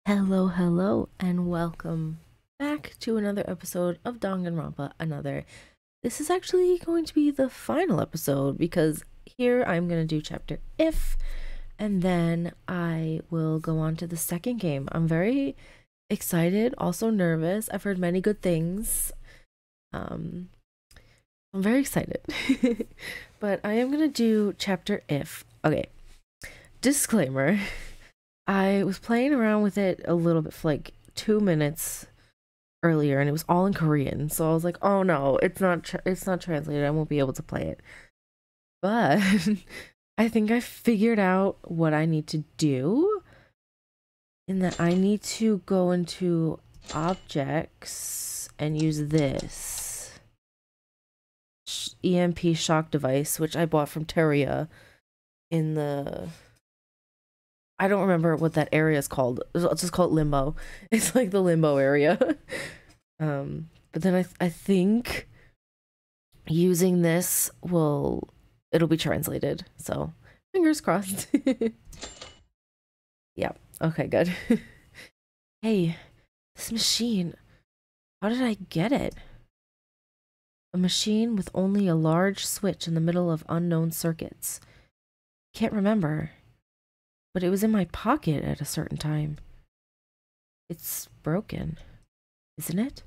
Hello, and welcome back to another episode of Danganronpa. This is actually going to be the final episode because here I'm going to do chapter if, and then I will go on to the second game. I'm very excited, also nervous. I've heard many good things. I'm very excited. But I am going to do chapter if. Okay, disclaimer. I was playing around with it a little bit for like 2 minutes earlier, and it was all in Korean. So I was like, "Oh no, it's not translated. I won't be able to play it." But I think I figured out what I need to do. In that I need to go into objects and use this EMP shock device, which I bought from Terria in the... I don't remember what that area is called. Let's just call it limbo. It's like the limbo area. But then I think using this it'll be translated. So fingers crossed. Yeah. Okay, good. Hey, this machine. How did I get it? A machine with only a large switch in the middle of unknown circuits. Can't remember. But it was in my pocket at a certain time. It's broken, isn't it?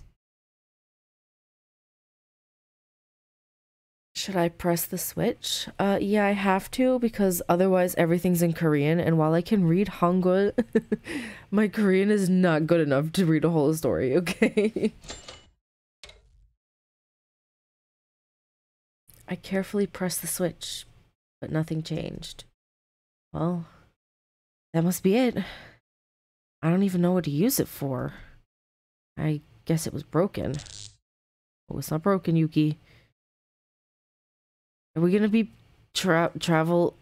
Should I press the switch? Yeah, I have to because otherwise everything's in Korean, and while I can read Hangul, my Korean is not good enough to read a whole story, okay? I carefully pressed the switch, but nothing changed. Well... that must be it. I don't even know what to use it for. I guess it was broken. Oh, it's not broken, Yuki. Are we gonna be traveled?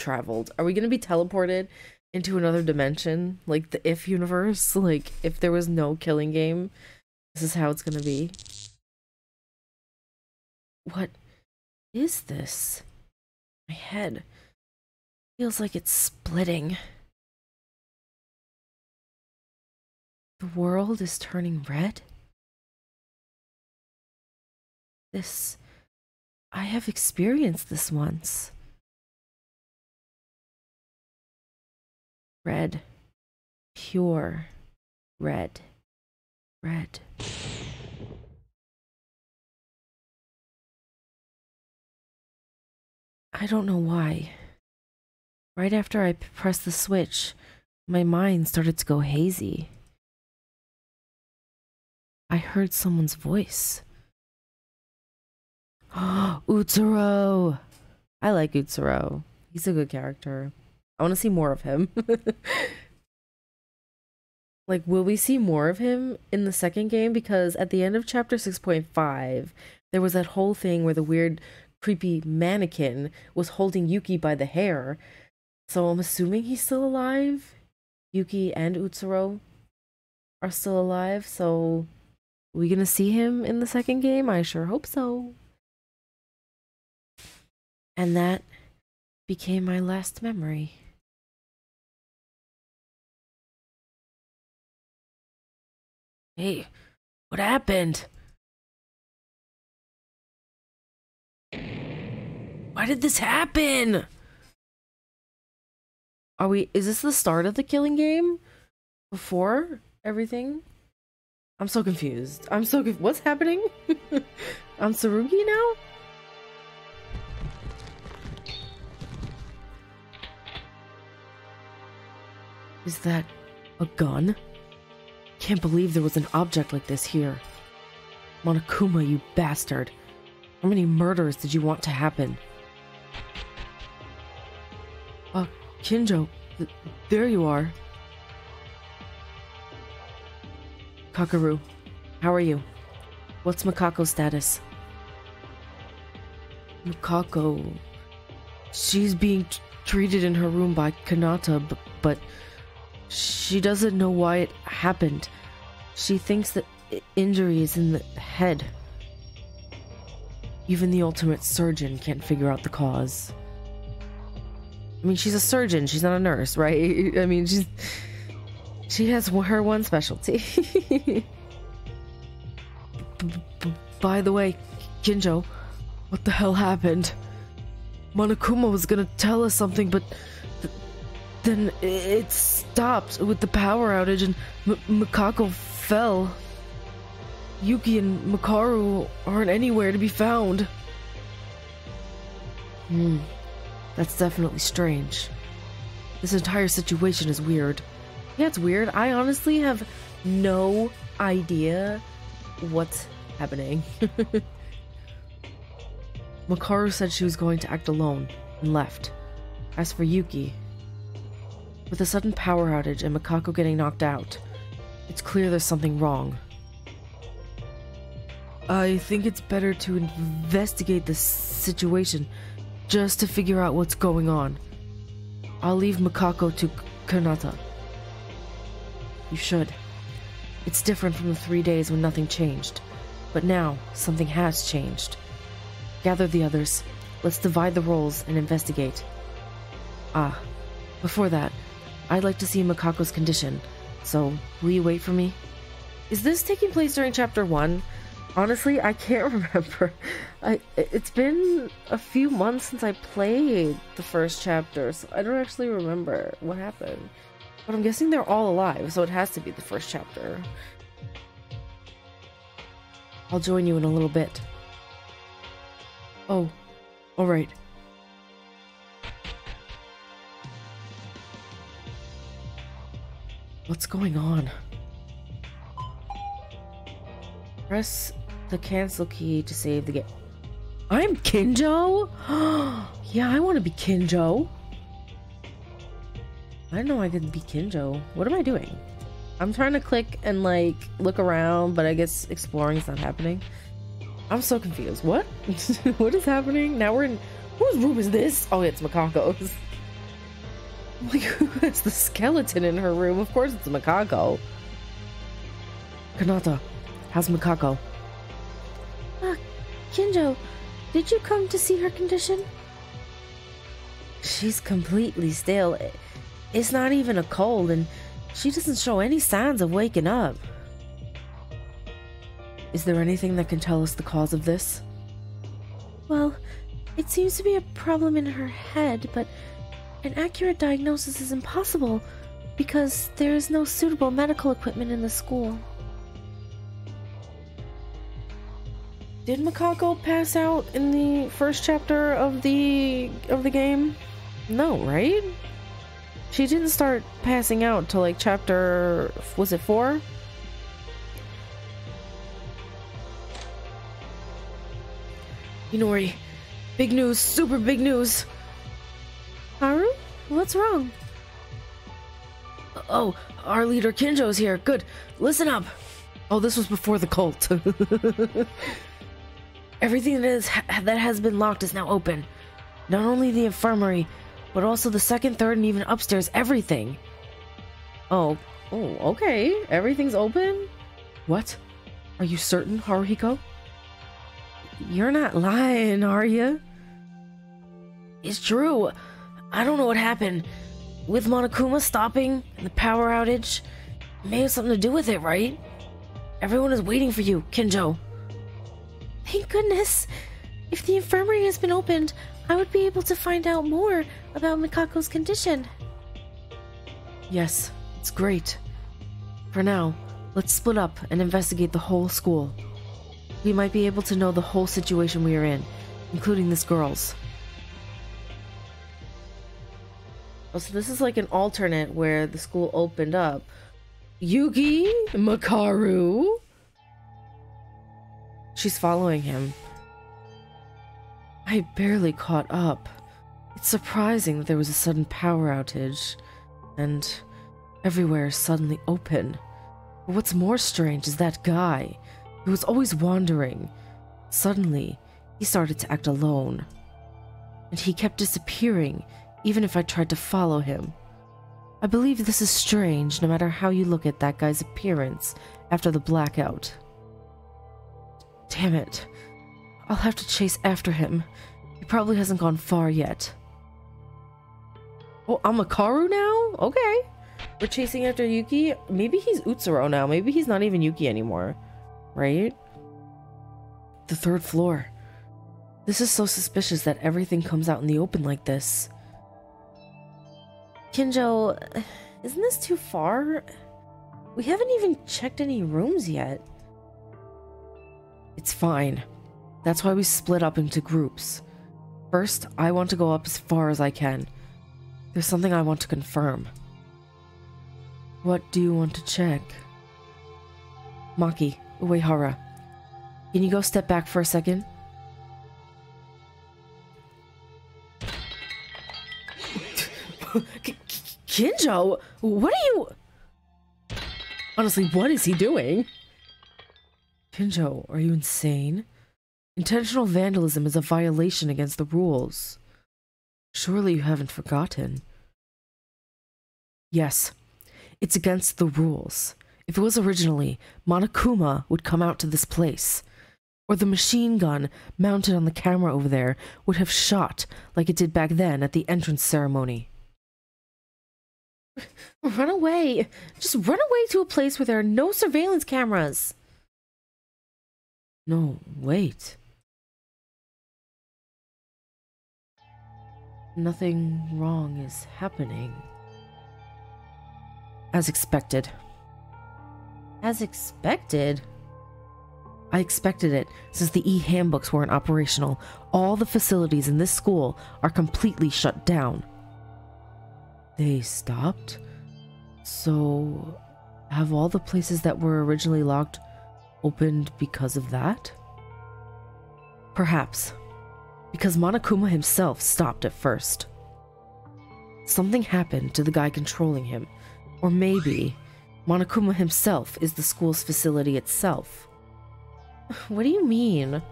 Are we gonna be teleported into another dimension? Like the If universe? Like, if there was no killing game, this is how it's gonna be? What is this? My head feels like it's splitting. The world is turning red? I have experienced this once. Red. Pure. Red. Red. I don't know why. Right after I pressed the switch, my mind started to go hazy. I heard someone's voice. Utsuro! I like Utsuro. He's a good character. I want to see more of him. Like, will we see more of him in the second game? Because at the end of chapter 6.5, there was that whole thing where the weird, creepy mannequin was holding Yuki by the hair. So I'm assuming he's still alive. Yuki and Utsuro are still alive, so... are we gonna see him in the second game? I sure hope so. And that became my last memory. Hey, what happened? Why did this happen? Is this the start of the killing game? Before everything? I'm so confused. What's happening? I'm Tsurugi now? Is that a gun? Can't believe there was an object like this here. Monokuma, you bastard. How many murders did you want to happen? Kinjo, there you are. Kakaru, how are you? What's Makako's status? Makako... she's being treated in her room by Kanata, but she doesn't know why it happened. She thinks that injury is in the head. Even the ultimate surgeon can't figure out the cause. I mean, she's a surgeon, she's not a nurse, right? I mean, She has her one specialty. By the way, Kinjo, what the hell happened? Monokuma was gonna tell us something, but then it stopped with the power outage and Mikako fell. Yuki and Makaru aren't anywhere to be found. That's definitely strange. This entire situation is weird. Yeah, it's weird. I honestly have no idea what's happening. Makaru said she was going to act alone and left. As for Yuki, with a sudden power outage and Mikako getting knocked out, it's clear there's something wrong. I think it's better to investigate this situation just to figure out what's going on. I'll leave Mikako to Kanata. You should. It's different from the 3 days when nothing changed. But now, something has changed. Gather the others. Let's divide the roles and investigate. Before that, I'd like to see Mikako's condition. So, will you wait for me? Is this taking place during chapter 1? Honestly, I can't remember. It's been a few months since I played the first chapter, so I don't actually remember what happened. But I'm guessing they're all alive, so it has to be the first chapter. I'll join you in a little bit. Oh, alright. What's going on? Press the cancel key to save the game. I'm Kinjo? Yeah, I want to be Kinjo. I didn't know I could be Kinjo. What am I doing? I'm trying to click and like look around, but I guess exploring's not happening. I'm so confused. What? What is happening? Now we're in... Whose room is this? Oh, it's Mikako's. Like, who has the skeleton in her room? Of course it's Mikako. Kanata, how's Mikako? Kinjo, did you come to see her condition? She's completely still. It's not even a cold, and she doesn't show any signs of waking up. Is there anything that can tell us the cause of this? Well, it seems to be a problem in her head, but an accurate diagnosis is impossible because there is no suitable medical equipment in the school. Did Mikako pass out in the first chapter of the game? No, right? She didn't start passing out till like chapter... was it 4? Inori, big news, super big news. Haru? What's wrong? Oh, our leader Kinjo's here. Good. Listen up. Oh, this was before the cult. Everything that has been locked is now open. Not only the infirmary, but also the second, third, and even upstairs. Everything. Oh, okay. Everything's open? What? Are you certain, Haruhiko? You're not lying, are you? It's true. I don't know what happened. With Monokuma stopping and the power outage, it may have something to do with it, right? Everyone is waiting for you, Kinjo. Thank goodness. If the infirmary has been opened, I would be able to find out more about Mikako's condition. Yes, it's great. For now, let's split up and investigate the whole school. We might be able to know the whole situation we are in, including this girl's. Oh, so this is like an alternate where the school opened up. Yugi? Makaru? She's following him. I barely caught up. It's surprising that there was a sudden power outage, and everywhere is suddenly open. But what's more strange is that guy, who was always wandering. Suddenly, he started to act alone. And he kept disappearing, even if I tried to follow him. I believe this is strange, no matter how you look at that guy's appearance after the blackout. Damn it. I'll have to chase after him. He probably hasn't gone far yet. Oh, I'm Makaru now? Okay. We're chasing after Yuki. Maybe he's Utsuro now. Maybe he's not even Yuki anymore. Right? The 3rd floor. This is so suspicious that everything comes out in the open like this. Kinjo, isn't this too far? We haven't even checked any rooms yet. It's fine. That's why we split up into groups. First, I want to go up as far as I can. There's something I want to confirm. What do you want to check? Maki, Uehara, can you go step back for a second? Kinjo, what are you... Honestly, what is he doing? Kinjo, are you insane? Intentional vandalism is a violation against the rules. Surely you haven't forgotten. Yes, it's against the rules. If it was originally, Monokuma would come out to this place. Or the machine gun mounted on the camera over there would have shot like it did back then at the entrance ceremony. Run away! Just run away to a place where there are no surveillance cameras! No, wait. Nothing wrong is happening. As expected. As expected? I expected it, since the e-handbooks weren't operational. All the facilities in this school are completely shut down. They stopped? So, have all the places that were originally locked opened because of that? Perhaps. Because Monokuma himself stopped at first. Something happened to the guy controlling him. Or maybe Monokuma himself is the school's facility itself. What do you mean?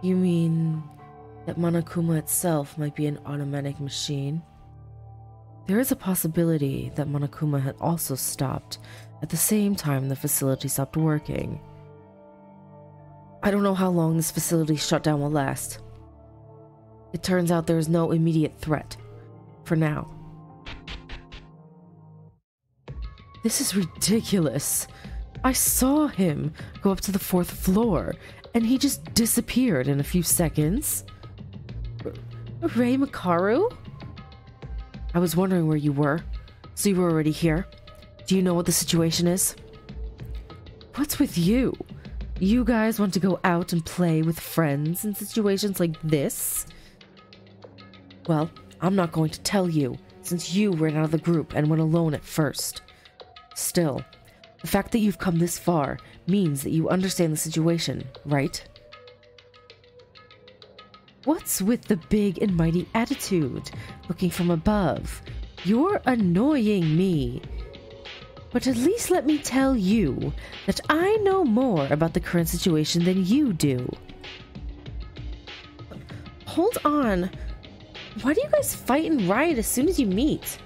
You mean that Monokuma itself might be an automatic machine? There is a possibility that Monokuma had also stopped at the same time the facility stopped working. I don't know how long this facility shutdown will last. It turns out there is no immediate threat. For now. This is ridiculous. I saw him go up to the 4th floor, and he just disappeared in a few seconds. Rei Makaru? I was wondering where you were, so you were already here. Do you know what the situation is? What's with you? You guys want to go out and play with friends in situations like this? Well, I'm not going to tell you, since you ran out of the group and went alone at first. Still, the fact that you've come this far means that you understand the situation, right? What's with the big and mighty attitude, looking from above? You're annoying me. But at least let me tell you that I know more about the current situation than you do. Hold on. Why do you guys fight and riot as soon as you meet?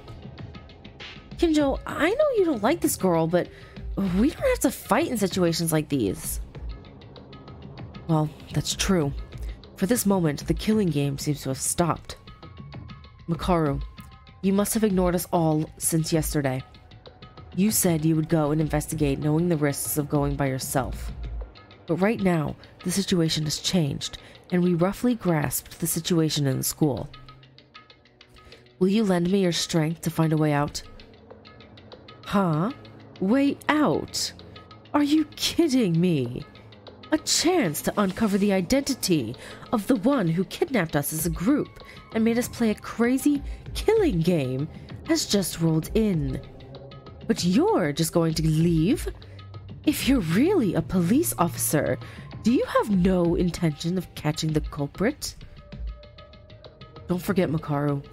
Kinjo, I know you don't like this girl, but we don't have to fight in situations like these. Well, that's true. For this moment, the killing game seems to have stopped. Makaru, you must have ignored us all since yesterday. You said you would go and investigate, knowing the risks of going by yourself. But right now, the situation has changed, and we roughly grasped the situation in the school. Will you lend me your strength to find a way out? Huh? Way out? Are you kidding me? A chance to uncover the identity of the one who kidnapped us as a group and made us play a crazy killing game has just rolled in. But you're just going to leave? If you're really a police officer, do you have no intention of catching the culprit? Don't forget, Makaru.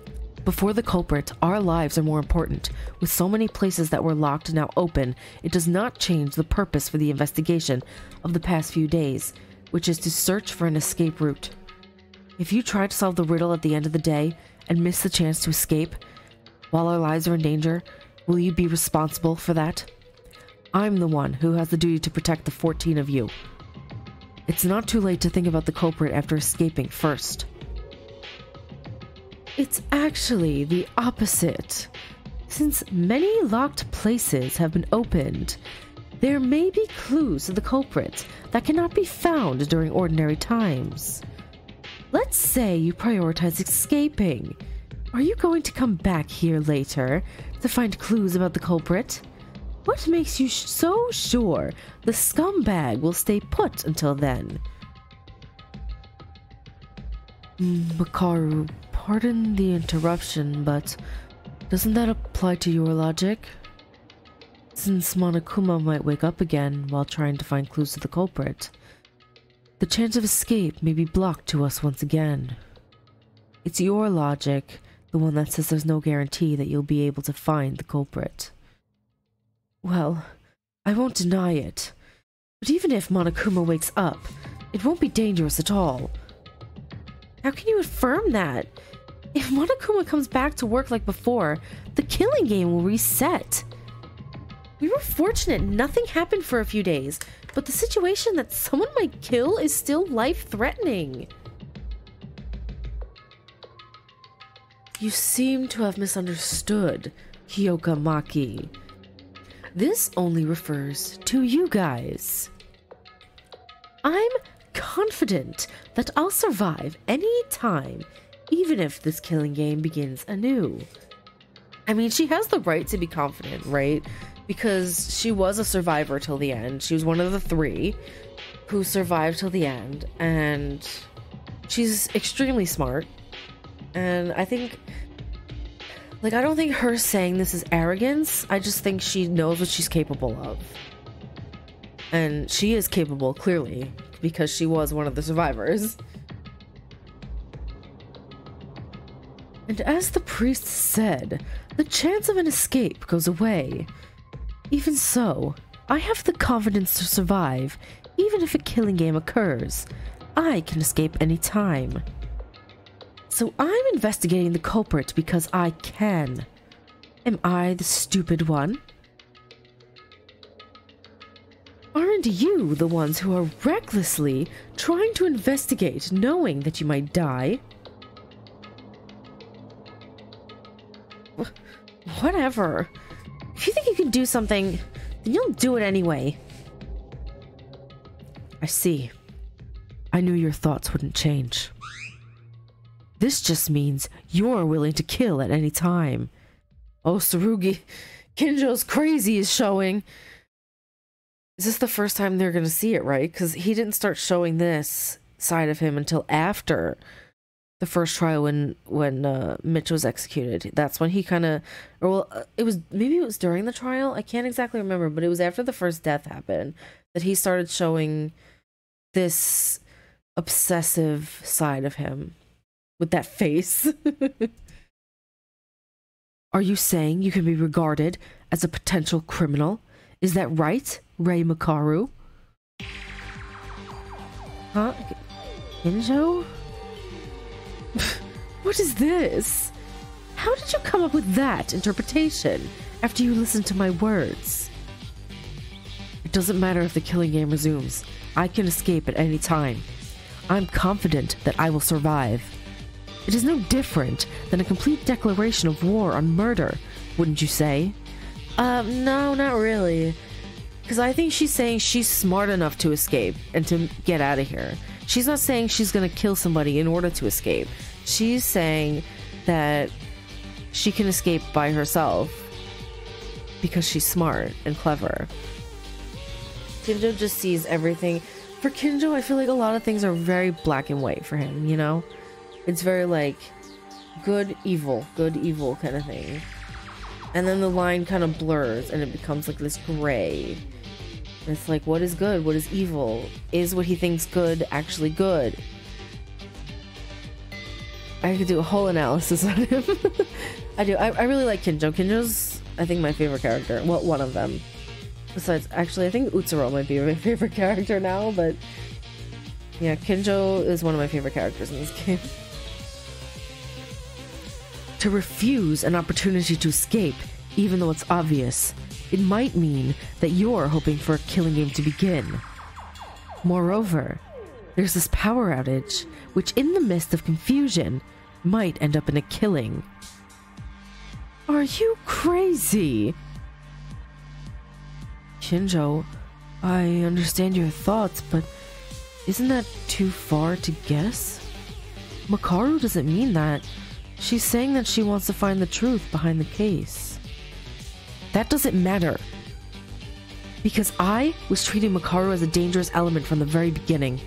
Before the culprit, our lives are more important. With so many places that were locked now open, it does not change the purpose for the investigation of the past few days, which is to search for an escape route. If you try to solve the riddle at the end of the day and miss the chance to escape, while our lives are in danger, will you be responsible for that? I'm the one who has the duty to protect the 14 of you. It's not too late to think about the culprit after escaping first. It's actually the opposite. Since many locked places have been opened, there may be clues to the culprit that cannot be found during ordinary times. Let's say you prioritize escaping. Are you going to come back here later to find clues about the culprit? What makes you so sure the scumbag will stay put until then? Makaru, pardon the interruption, but doesn't that apply to your logic? Since Monokuma might wake up again while trying to find clues to the culprit, the chance of escape may be blocked to us once again. It's your logic, the one that says there's no guarantee that you'll be able to find the culprit. Well, I won't deny it, but even if Monokuma wakes up, it won't be dangerous at all. How can you affirm that? If Monokuma comes back to work like before, the killing game will reset. We were fortunate nothing happened for a few days, but the situation that someone might kill is still life-threatening. You seem to have misunderstood, Hyoka Maki. This only refers to you guys. I'm confident that I'll survive any time, even if this killing game begins anew. I mean, she has the right to be confident, right? Because she was a survivor till the end. She was one of the 3 who survived till the end, and she's extremely smart. And I think, like, I don't think her saying this is arrogance. I just think she knows what she's capable of. And she is capable, clearly, because she was one of the survivors. And as the priest said, the chance of an escape goes away. Even so, I have the confidence to survive, even if a killing game occurs. I can escape any time. So I'm investigating the culprit because I can. Am I the stupid one? Aren't you the ones who are recklessly trying to investigate knowing that you might die? Whatever. If you think you can do something, then you'll do it anyway. I see. I knew your thoughts wouldn't change. This just means you're willing to kill at any time. Oh, Tsurugi, Kinjo's crazy is showing. Is this the first time they're gonna see it, right? Because he didn't start showing this side of him until after the first trial when Mitch was executed. That's when he kind of, or well, maybe it was during the trial. I can't exactly remember, but it was after the first death happened that he started showing this obsessive side of him with that face. Are you saying you can be regarded as a potential criminal? Is that right, Rei Makaru? Huh? Kinjo? What is this? How did you come up with that interpretation after you listened to my words? It doesn't matter if the killing game resumes. I can escape at any time. I'm confident that I will survive. It is no different than a complete declaration of war on murder, wouldn't you say? No, not really. Because I think she's saying she's smart enough to escape and to get out of here. She's not saying she's gonna kill somebody in order to escape. She's saying that she can escape by herself because she's smart and clever. Kinjo just sees everything. For Kinjo, I feel like a lot of things are very black and white for him, you know? It's very like good, evil kind of thing. And then the line kind of blurs and it becomes like this gray. And it's like, what is good? What is evil? Is what he thinks good actually good? I could do a whole analysis on him. I do. I really like Kinjo. Kinjo's, I think, my favorite character. Well, one of them. Besides, actually, I think Utsuro might be my favorite character now, but yeah, Kinjo is one of my favorite characters in this game. To refuse an opportunity to escape, even though it's obvious, it might mean that you're hoping for a killing game to begin. Moreover, there's this power outage, which in the midst of confusion, might end up in a killing. Are you crazy? Kinjo, I understand your thoughts, but isn't that too far to guess? Makaru doesn't mean that. She's saying that she wants to find the truth behind the case. That doesn't matter. Because I was treating Makaru as a dangerous element from the very beginning.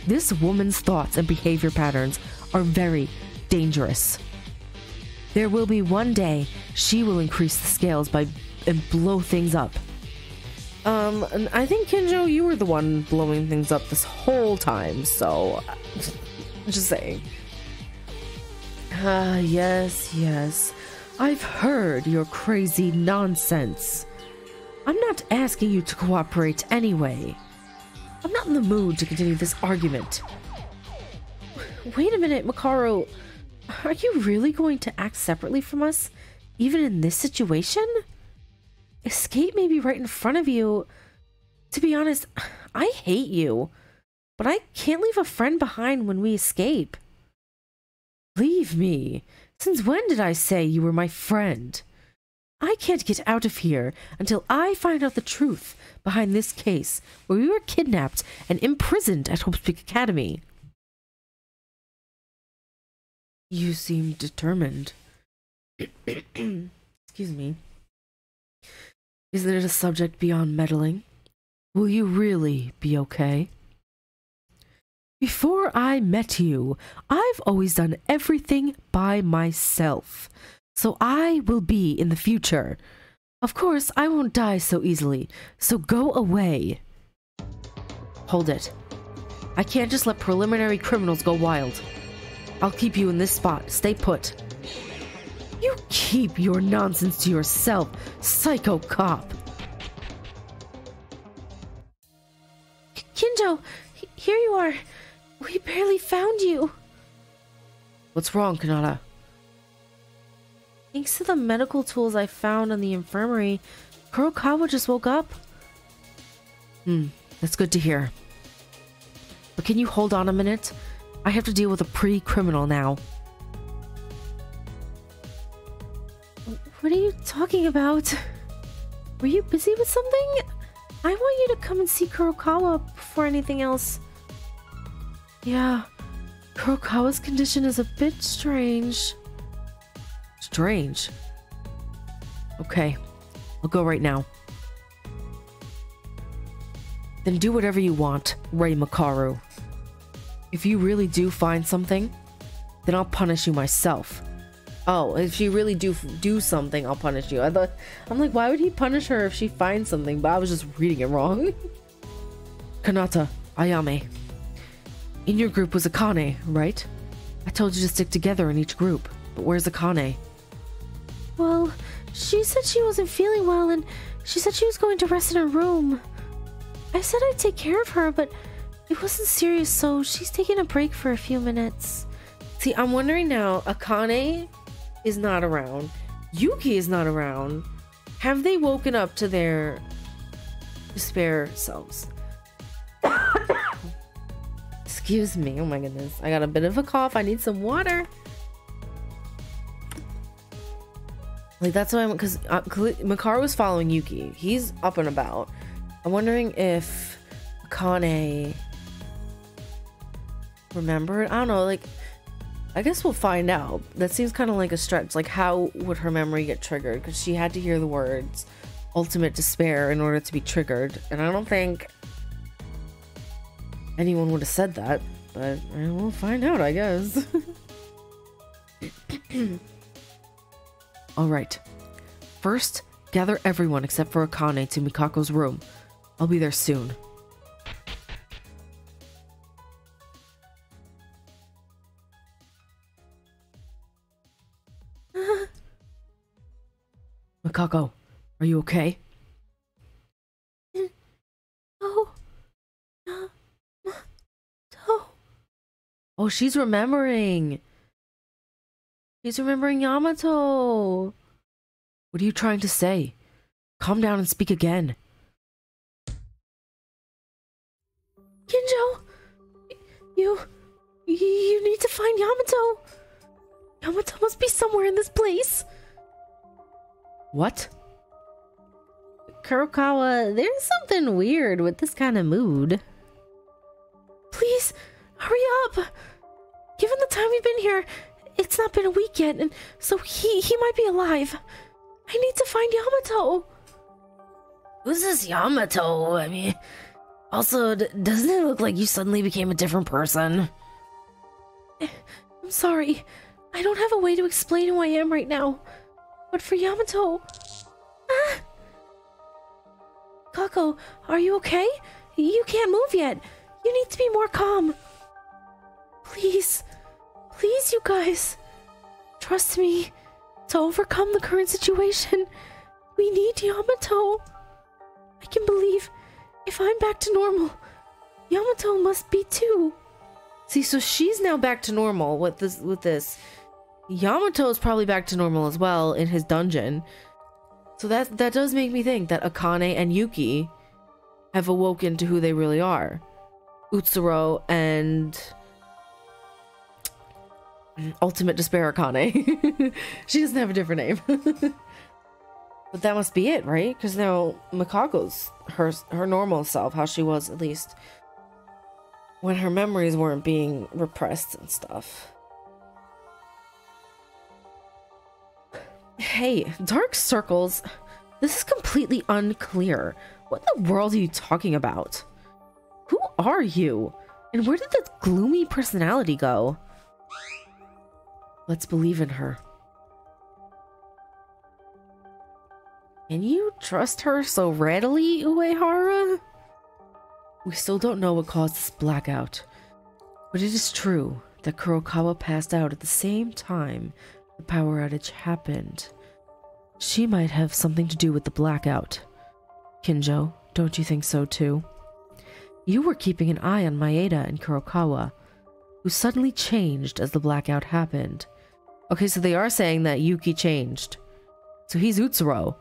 This woman's thoughts and behavior patterns are very dangerous. There will be one day she will increase the scales and blow things up. And I think, Kinjo, you were the one blowing things up this whole time, so just saying. Yes. I've heard your crazy nonsense. I'm not asking you to cooperate anyway. I'm not in the mood to continue this argument. Wait a minute, Makaru. Are you really going to act separately from us, even in this situation? Escape may be right in front of you. To be honest, I hate you, but I can't leave a friend behind when we escape. Leave me? Since when did I say you were my friend? I can't get out of here until I find out the truth behind this case where we were kidnapped and imprisoned at Hope's Peak Academy. You seem determined. Excuse me. Isn't it a subject beyond meddling? Will you really be okay? Before I met you, I've always done everything by myself. So I will be in the future. Of course, I won't die so easily, so go away. Hold it. I can't just let preliminary criminals go wild. I'll keep you in this spot. Stay put. You keep your nonsense to yourself, psycho cop. Kinjo, here you are. We barely found you. What's wrong, Kanata? Thanks to the medical tools I found in the infirmary, Kurokawa just woke up. That's good to hear. But can you hold on a minute? I have to deal with a pre-criminal now. What are you talking about? Were you busy with something? I want you to come and see Kurokawa before anything else. Yeah, Kurokawa's condition is a bit strange. Strange? Okay, I'll go right now. Then do whatever you want, Rei Makaru. If you really do find something, then I'll punish you myself. Oh, if you really do something, I'll punish you. I'm like, why would he punish her if she finds something? But I was just reading it wrong. Kanata, Ayame. In your group was Akane, right? I told you to stick together in each group, but where's Akane? Well, she said she wasn't feeling well, and she said she was going to rest in her room. I said I'd take care of her, but it wasn't serious, so she's taking a break for a few minutes. See, I'm wondering now, Akane is not around. Yuki is not around. Have they woken up to their despair selves? Excuse me. Oh my goodness. I got a bit of a cough. I need some water. Like, that's why because Makaru was following Yuki. He's up and about. I'm wondering if Akane remembered. I don't know, like, I guess we'll find out. That seems kind of like a stretch. Like, how would her memory get triggered? Because she had to hear the words ultimate despair in order to be triggered. And I don't think anyone would have said that. But we'll find out, I guess. Alright. First, gather everyone except for Akane to Mikako's room. I'll be there soon. Mikako, are you okay? No. Oh, she's remembering. She's remembering Yamato. What are you trying to say? Calm down and speak again. Kinjo, you need to find Yamato. Yamato must be somewhere in this place. What? Kurokawa, there's something weird with this kind of mood. Please, hurry up! Given the time we've been here, it's not been a week yet, and so he might be alive. I need to find Yamato. Who's this Yamato? I mean, also, doesn't it look like you suddenly became a different person? I'm sorry. I don't have a way to explain who I am right now. But for Yamato... Ah! Kako, are you okay? You can't move yet. You need to be more calm. Please. Please, you guys. Trust me. To overcome the current situation, we need Yamato. I can believe if I'm back to normal, Yamato must be too. See, so she's now back to normal with this. Yamato's probably back to normal as well in his dungeon. So that does make me think that Akane and Yuki have awoken to who they really are. Utsuro and Ultimate Despair Akane. She doesn't have a different name. But that must be it, right? Because now Mikako's her normal self, how she was at least when her memories weren't being repressed and stuff. Hey, dark circles. This is completely unclear. What in the world are you talking about? Who are you? And where did the gloomy personality go? Let's believe in her. Can you trust her so readily, Uehara? We still don't know what caused this blackout, but it is true that Kurokawa passed out at the same time the power outage happened. She might have something to do with the blackout. Kinjo, don't you think so too? You were keeping an eye on Maeda and Kurokawa, who suddenly changed as the blackout happened. Okay, so they are saying that Yuki changed. So he's Utsuro,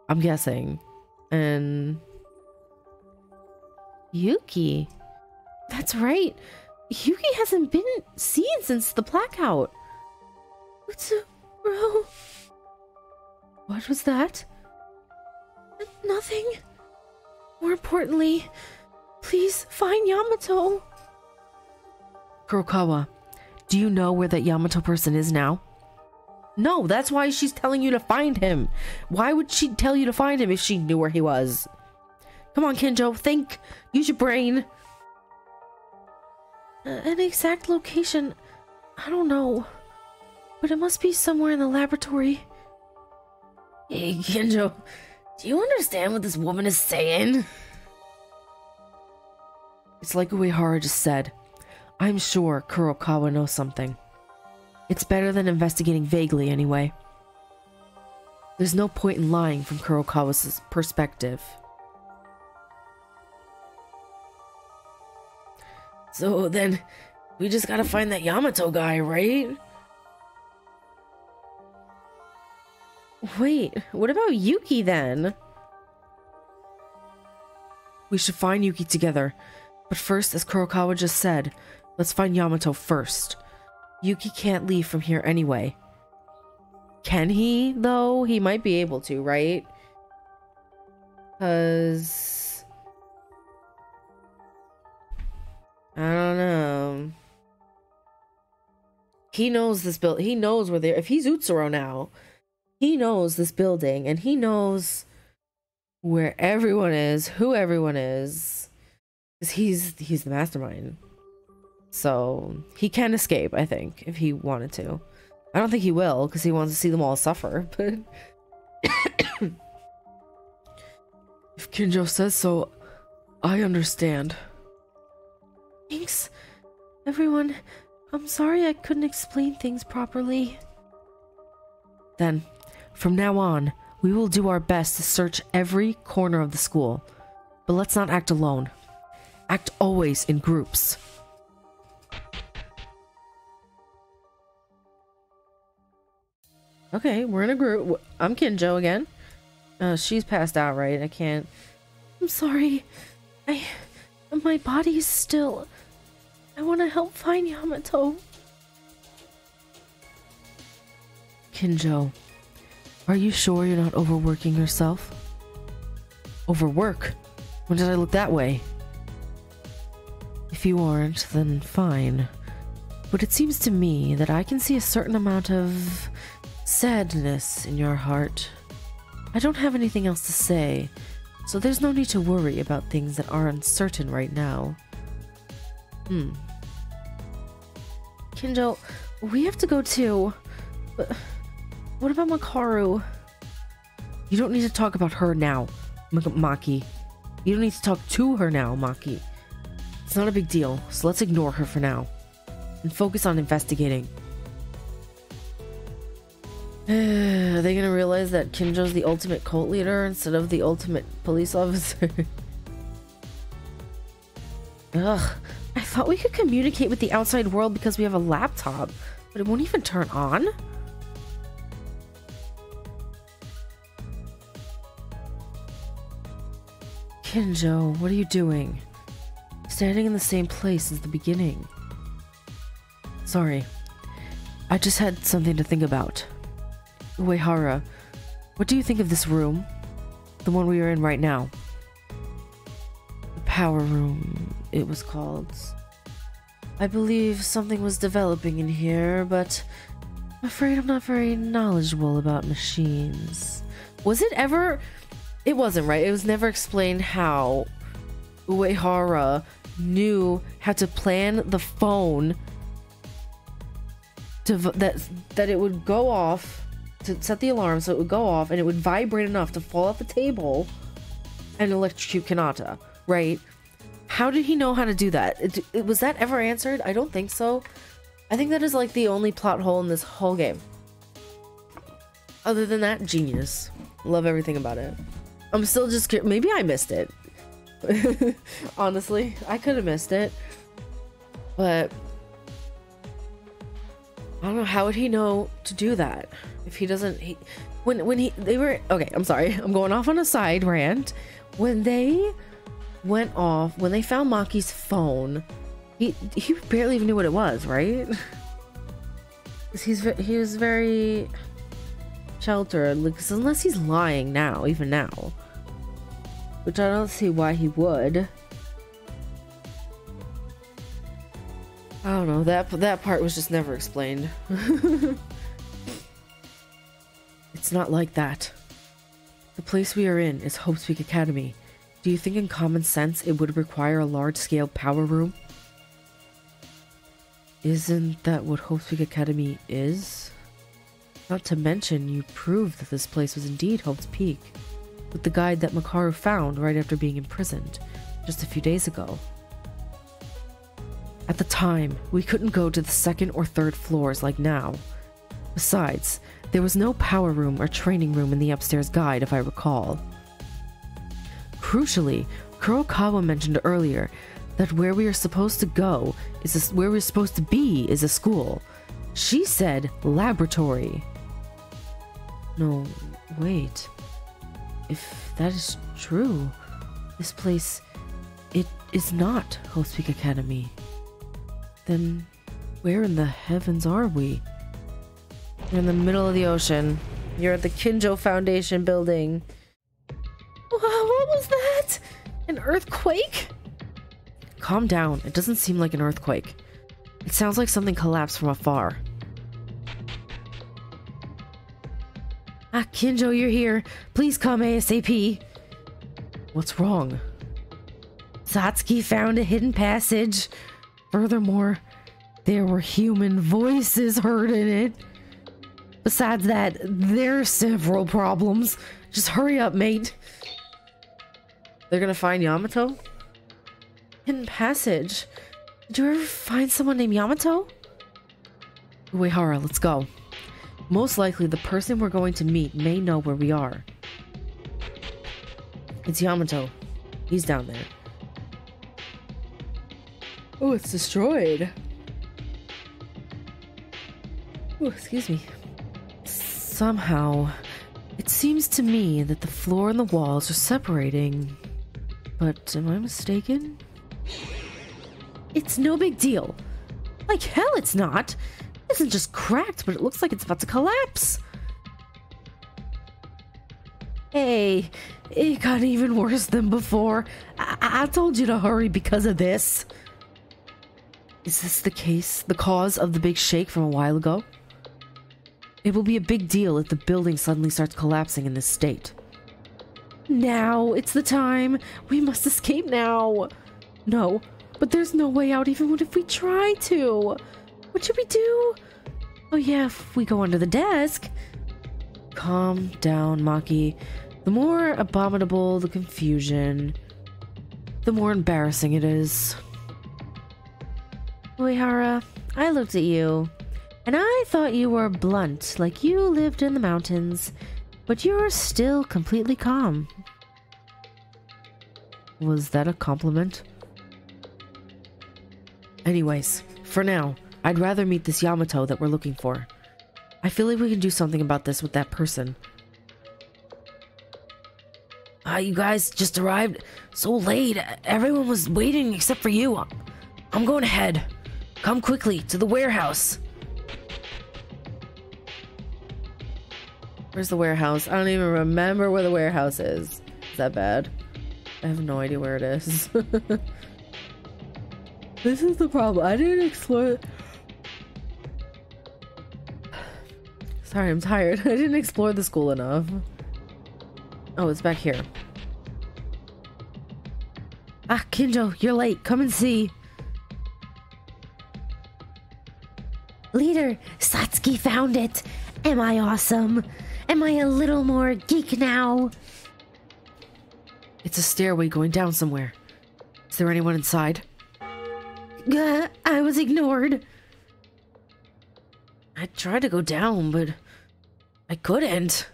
I'm guessing. And Yuki. That's right. Yuki hasn't been seen since the blackout. Utsuro. What was that? Nothing. More importantly, please find Yamato. Kurokawa, do you know where that Yamato person is now? No, that's why she's telling you to find him. Why would she tell you to find him if she knew where he was? Come on, Kinjo, think. Use your brain. An exact location, I don't know. But it must be somewhere in the laboratory. Hey, Kinjo, do you understand what this woman is saying? It's like Uehara just said. I'm sure Kurokawa knows something. It's better than investigating vaguely anyway. There's no point in lying from Kurokawa's perspective. So then, we just gotta find that Yamato guy, right? Wait, what about Yuki then? We should find Yuki together. But first, as Kurokawa just said, let's find Yamato first. Yuki can't leave from here anyway. Can he, though? He might be able to, right? Because I don't know. He knows this build. He knows where they're. If he's Utsuro now, he knows this building, and he knows where everyone is, who everyone is, because he's the mastermind. So he can escape, I think, if he wanted to. I don't think he will, because he wants to see them all suffer. But if Kinjo says so, I understand. Thanks, everyone. I'm sorry I couldn't explain things properly. Then, from now on, we will do our best to search every corner of the school. But let's not act alone. Act always in groups. Okay, we're in a group. I'm Kinjo again. She's passed out, right? I can't. I'm sorry. My body is still. I want to help find Yamato. Kinjo, Are you sure you're not overworking yourself? Overwork? When did I look that way? If you aren't, then fine. But it seems to me that I can see a certain amount of sadness in your heart. I don't have anything else to say, so there's no need to worry about things that are uncertain right now. Kinjo, we have to go too. But what about Makaru? You don't need to talk about her now, Maki. You don't need to talk to her now, Maki. It's not a big deal, so let's ignore her for now. And focus on investigating. Are they gonna realize that Kinjo's the ultimate cult leader instead of the ultimate police officer? Ugh. I thought we could communicate with the outside world because we have a laptop, but it won't even turn on? Kinjo, what are you doing? Standing in the same place as the beginning. Sorry. I just had something to think about. Uehara, what do you think of this room? The one we are in right now. The power room, it was called. I believe something was developing in here, but I'm afraid I'm not very knowledgeable about machines. Was it ever... It wasn't, right? It was never explained how Uehara knew how to plan the phone to that it would go off, to set the alarm so it would go off and it would vibrate enough to fall off the table and electrocute Kanata, right? How did he know how to do that? Was that ever answered? I don't think so. I think that is like the only plot hole in this whole game. Other than that, genius. Love everything about it. I'm still just curious. Maybe I missed it. Honestly, I could have missed it. But I don't know, how would he know to do that? If he doesn't, they were, okay, I'm sorry. I'm going off on a side rant. When they went off, when they found Maki's phone, he barely even knew what it was, right? He was very sheltered, like, unless he's lying now, even now. Which I don't see why he would. I don't know, that part was just never explained. It's not like that. The place we are in is Hope's Peak Academy. Do you think in common sense it would require a large-scale power room? Isn't that what Hope's Peak Academy is? Not to mention, you proved that this place was indeed Hope's Peak, with the guide that Makaru found right after being imprisoned, just a few days ago. At the time, we couldn't go to the second or third floors like now. Besides, there was no power room or training room in the upstairs guide, if I recall. Crucially, Kurokawa mentioned earlier that where we are supposed to go where we're supposed to be is a school. She said laboratory. No, wait. If that is true, this place, it is not Hope's Peak Academy. Then where in the heavens are we? You're in the middle of the ocean. You're at the Kinjo Foundation building. What was that? An earthquake? Calm down. It doesn't seem like an earthquake. It sounds like something collapsed from afar. Ah, Kinjo, you're here. Please come ASAP. What's wrong? Satsuki found a hidden passage. Furthermore, there were human voices heard in it. Besides that, there are several problems. Just hurry up, mate. They're gonna find Yamato? Hidden passage? Did you ever find someone named Yamato? Uehara, let's go. Most likely, the person we're going to meet may know where we are. It's Yamato. He's down there. Oh, it's destroyed. Oh, excuse me. Somehow, it seems to me that the floor and the walls are separating. But am I mistaken? It's no big deal. Like hell it's not. It isn't just cracked, but it looks like it's about to collapse. Hey, it got even worse than before. I told you to hurry because of this. Is this the case? The cause of the big shake from a while ago? It will be a big deal if the building suddenly starts collapsing in this state. Now, it's the time. We must escape now. No, but there's no way out even if we try to. What should we do? Oh yeah, if we go under the desk. Calm down, Maki. The more abominable the confusion, the more embarrassing it is. Uehara, I looked at you, and I thought you were blunt, like you lived in the mountains, but you're still completely calm. Was that a compliment? Anyways, for now, I'd rather meet this Yamato that we're looking for. I feel like we can do something about this with that person. You guys just arrived so late. Everyone was waiting except for you. I'm going ahead. Come quickly to the warehouse. Where's the warehouse? I don't even remember where the warehouse is. Is that bad? I have no idea where it is. This is the problem. I didn't explore... Sorry, I'm tired. I didn't explore the school enough. Oh, it's back here. Ah, Kinjo, you're late. Come and see. Leader, Satsuki found it. Am I awesome? Am I a little more geek now? It's a stairway going down somewhere. Is there anyone inside? I was ignored. I tried to go down, but I couldn't.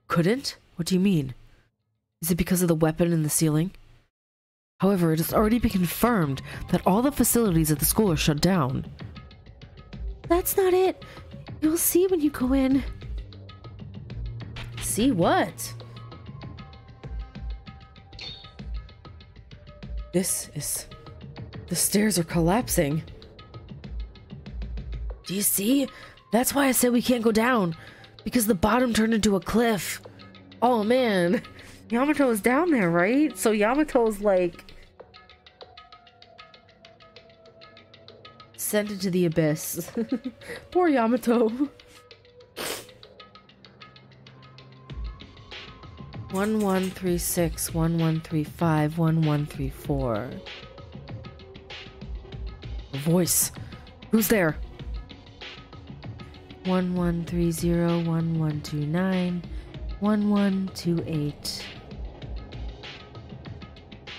Couldn't? What do you mean? Is it because of the weapon in the ceiling? However, it has already been confirmed that all the facilities at the school are shut down. That's not it. You'll see when you go in. See what? This is... The stairs are collapsing. Do you see? That's why I said we can't go down. Because the bottom turned into a cliff. Oh man. Yamato is down there, right? So Yamato's like... sent into the abyss. Poor Yamato. 1136, 1135, 1134. A voice. Who's there? 1130, 1129, 1128.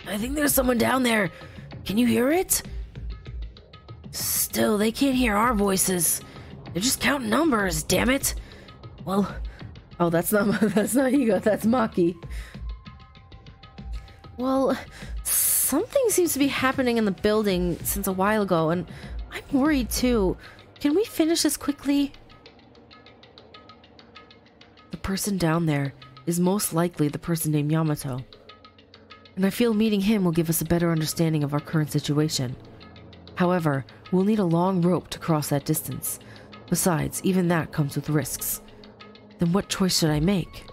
I think there's someone down there. Can you hear it? Still, they can't hear our voices. They're just counting numbers, damn it. Well, oh, that's not Higa, that's Maki. Well, something seems to be happening in the building since a while ago, and I'm worried too. Can we finish this quickly? The person down there is most likely the person named Yamato. And I feel meeting him will give us a better understanding of our current situation. However, we'll need a long rope to cross that distance. Besides, even that comes with risks. Then what choice should I make?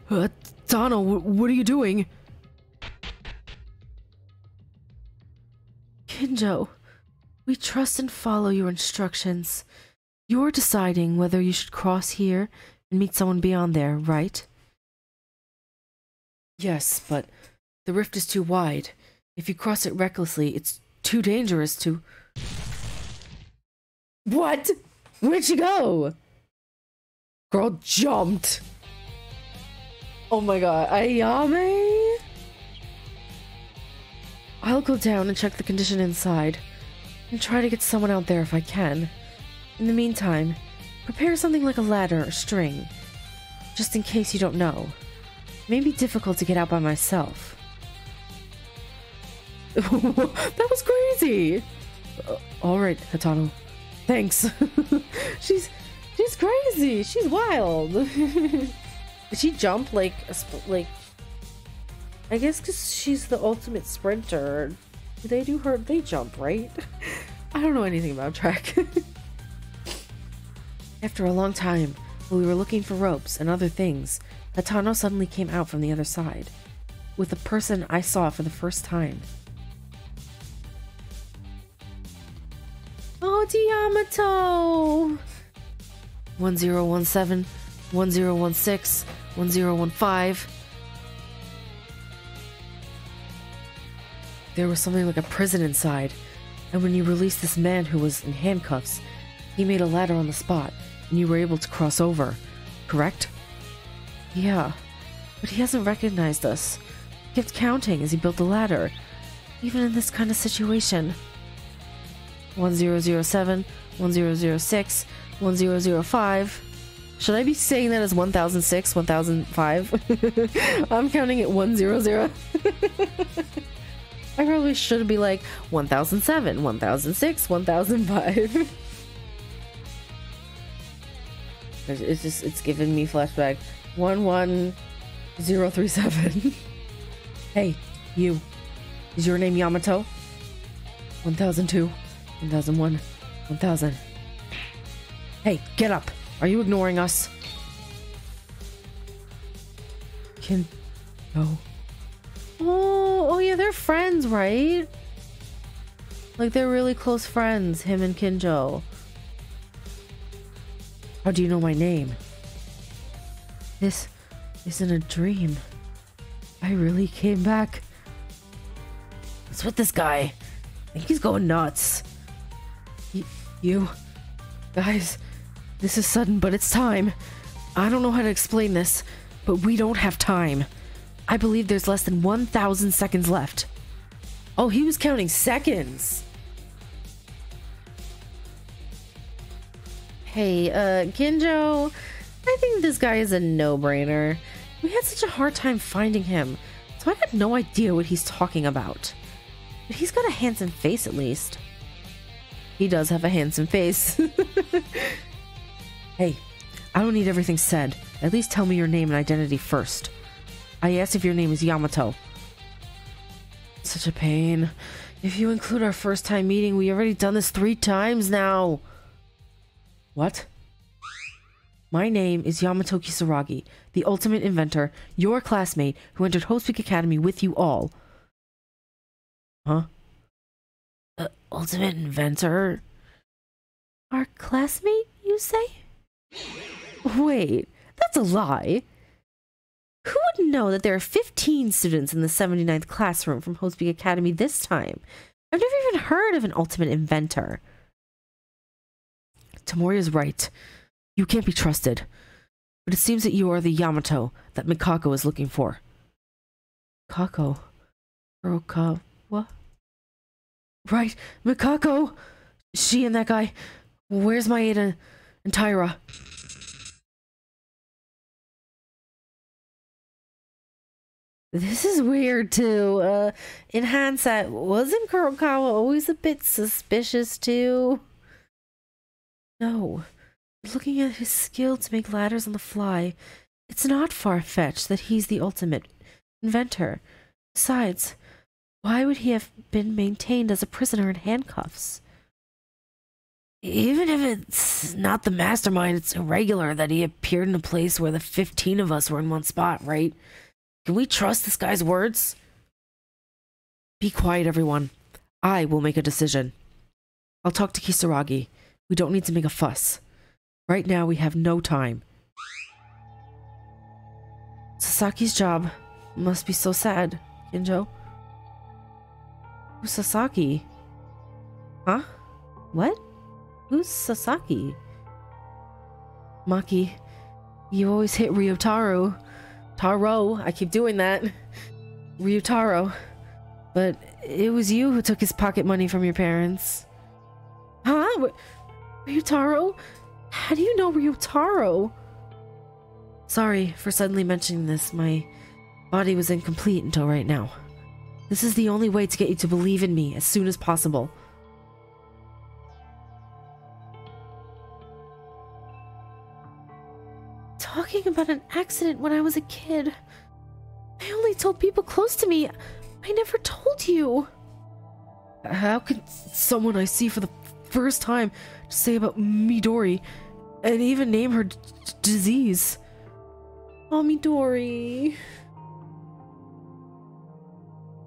Tano, what are you doing? Kinjo, we trust and follow your instructions. You're deciding whether you should cross here and meet someone beyond there, right? Yes, but the rift is too wide. If you cross it recklessly, it's too dangerous to... What? Where'd she go? Girl jumped. Oh my god, Ayame? I'll go down and check the condition inside, and try to get someone out there if I can. In the meantime, prepare something like a ladder or string, just in case you don't know. It may be difficult to get out by myself. That was crazy! Alright, Hatano. Thanks. She's crazy. She's wild. Did she jump like I guess because she's the ultimate sprinter. They jump, right? I don't know anything about track. After a long time, While we were looking for ropes and other things, Hatano suddenly came out from the other side, with the person I saw for the first time. Oh, Yamato! 1017, 1016, 1015. There was something like a prison inside, and when you released this man who was in handcuffs, he made a ladder on the spot, and you were able to cross over, correct? Yeah, but he hasn't recognized us. He kept counting as he built the ladder, even in this kind of situation. 1007, 1006, 1005. Should I be saying that as 1006, 1005? I'm counting it 100. I probably should be like 1007, 1006, 1005. It's giving me flashback. 11037. Hey, you. Is your name Yamato? 1002, 1001, 1000. Hey, get up. Are you ignoring us? Oh yeah, they're friends, right? Like, they're really close friends, him and Kinjo. How do you know my name? This isn't a dream. I really came back. What's with this guy? I think he's going nuts. You guys, this is sudden, but it's time. I don't know how to explain this, but we don't have time. I believe there's less than 1,000 seconds left. Oh, he was counting seconds. Hey, Kinjo, I think this guy is a no-brainer. We had such a hard time finding him, so I had no idea what he's talking about. But he's got a handsome face, at least. He does have a handsome face. Hey, I don't need everything said. At least tell me your name and identity first. I asked if your name is Yamato. Such a pain. If you include our first time meeting, we already done this 3 times now. What? My name is Yamato Kisaragi, the ultimate inventor, your classmate who entered Host Week Academy with you all. Huh? Ultimate inventor? Our classmate, you say? Wait, that's a lie. Who would know that there are 15 students in the 79th classroom from Host Week Academy this time? I've never even heard of an ultimate inventor. Tamoria's right. You can't be trusted. But it seems that you are the Yamato that Mikako is looking for. Mikako? Kurokawa? Right, Mikako! She and that guy. Where's Maeda and Taira? This is weird too. In hindsight, wasn't Kurokawa always a bit suspicious too? No. Looking at his skill to make ladders on the fly, it's not far-fetched that he's the ultimate inventor. Besides, why would he have been maintained as a prisoner in handcuffs? Even if it's not the mastermind, it's irregular that he appeared in a place where the 15 of us were in one spot, right? Can we trust this guy's words? Be quiet, everyone. I will make a decision. I'll talk to Kisaragi. We don't need to make a fuss. Right now, we have no time. Sasaki's job must be so sad, Kinjo. Who's Sasaki? Huh? What? Who's Sasaki? Maki, you always hit Ryotaro. Taro, I keep doing that. Ryotaro. But it was you who took his pocket money from your parents. Huh? Ryotaro? How do you know Ryotaro? Sorry for suddenly mentioning this. My body was incomplete until right now. This is the only way to get you to believe in me as soon as possible. Talking about an accident when I was a kid. I only told people close to me. I never told you. How could someone I see for the first time say about Midori And even name her disease. Oh, Midori.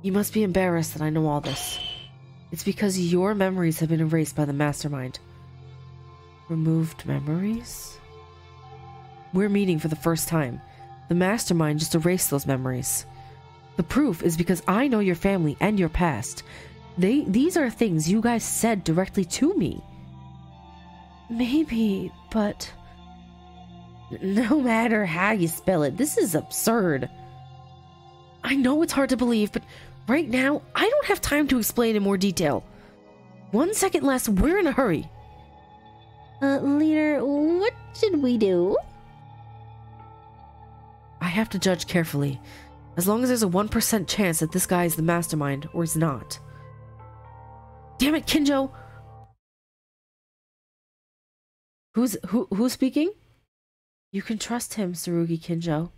You must be embarrassed that I know all this. It's because your memories have been erased by the mastermind. Removed memories? We're meeting for the first time. The mastermind just erased those memories. The proof is because I know your family and your past. These are things you guys said directly to me. Maybe, but... No matter how you spell it, this is absurd. I know it's hard to believe, but right now, I don't have time to explain in more detail. 1 second less, we're in a hurry. Leader, what should we do? I have to judge carefully. As long as there's a 1% chance that this guy is the mastermind, or is not. Damn it, Kinjo! Who's speaking? You can trust him, Tsurugi Kinjo.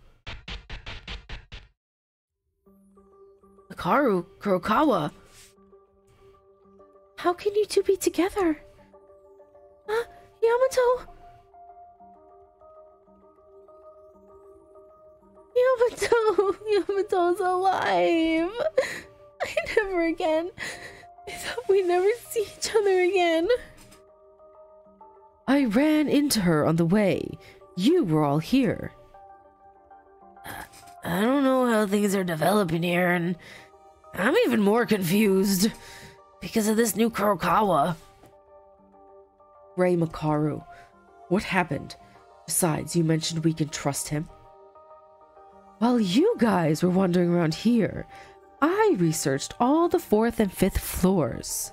Hikaru Kurokawa! How can you two be together? Yamato! Yamato's alive! Never again. I thought we'd never see each other again. I ran into her on the way. You were all here. I don't know how things are developing here, and I'm even more confused because of this new Kurokawa. Ray Makaru, what happened? Besides, you mentioned we can trust him. While you guys were wandering around here, I researched all the 4th and 5th floors.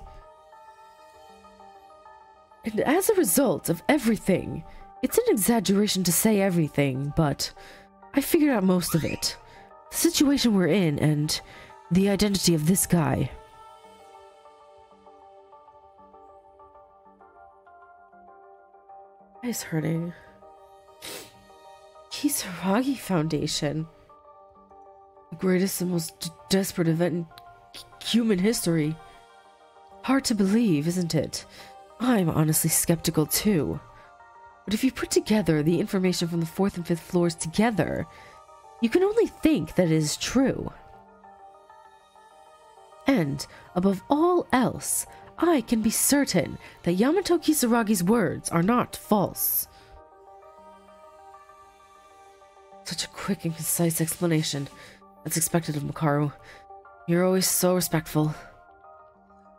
And as a result of everything, it's an exaggeration to say everything, but I figured out most of it. The situation we're in and the identity of this guy. Eyes hurting. Kisaragi Foundation. The greatest and most desperate event in human history. Hard to believe, isn't it? I'm honestly skeptical too. But if you put together the information from the 4th and 5th floors together, you can only think that it is true. And, above all else, I can be certain that Yamato Kisaragi's words are not false. Such a quick and concise explanation. That's expected of Makaru. You're always so respectful.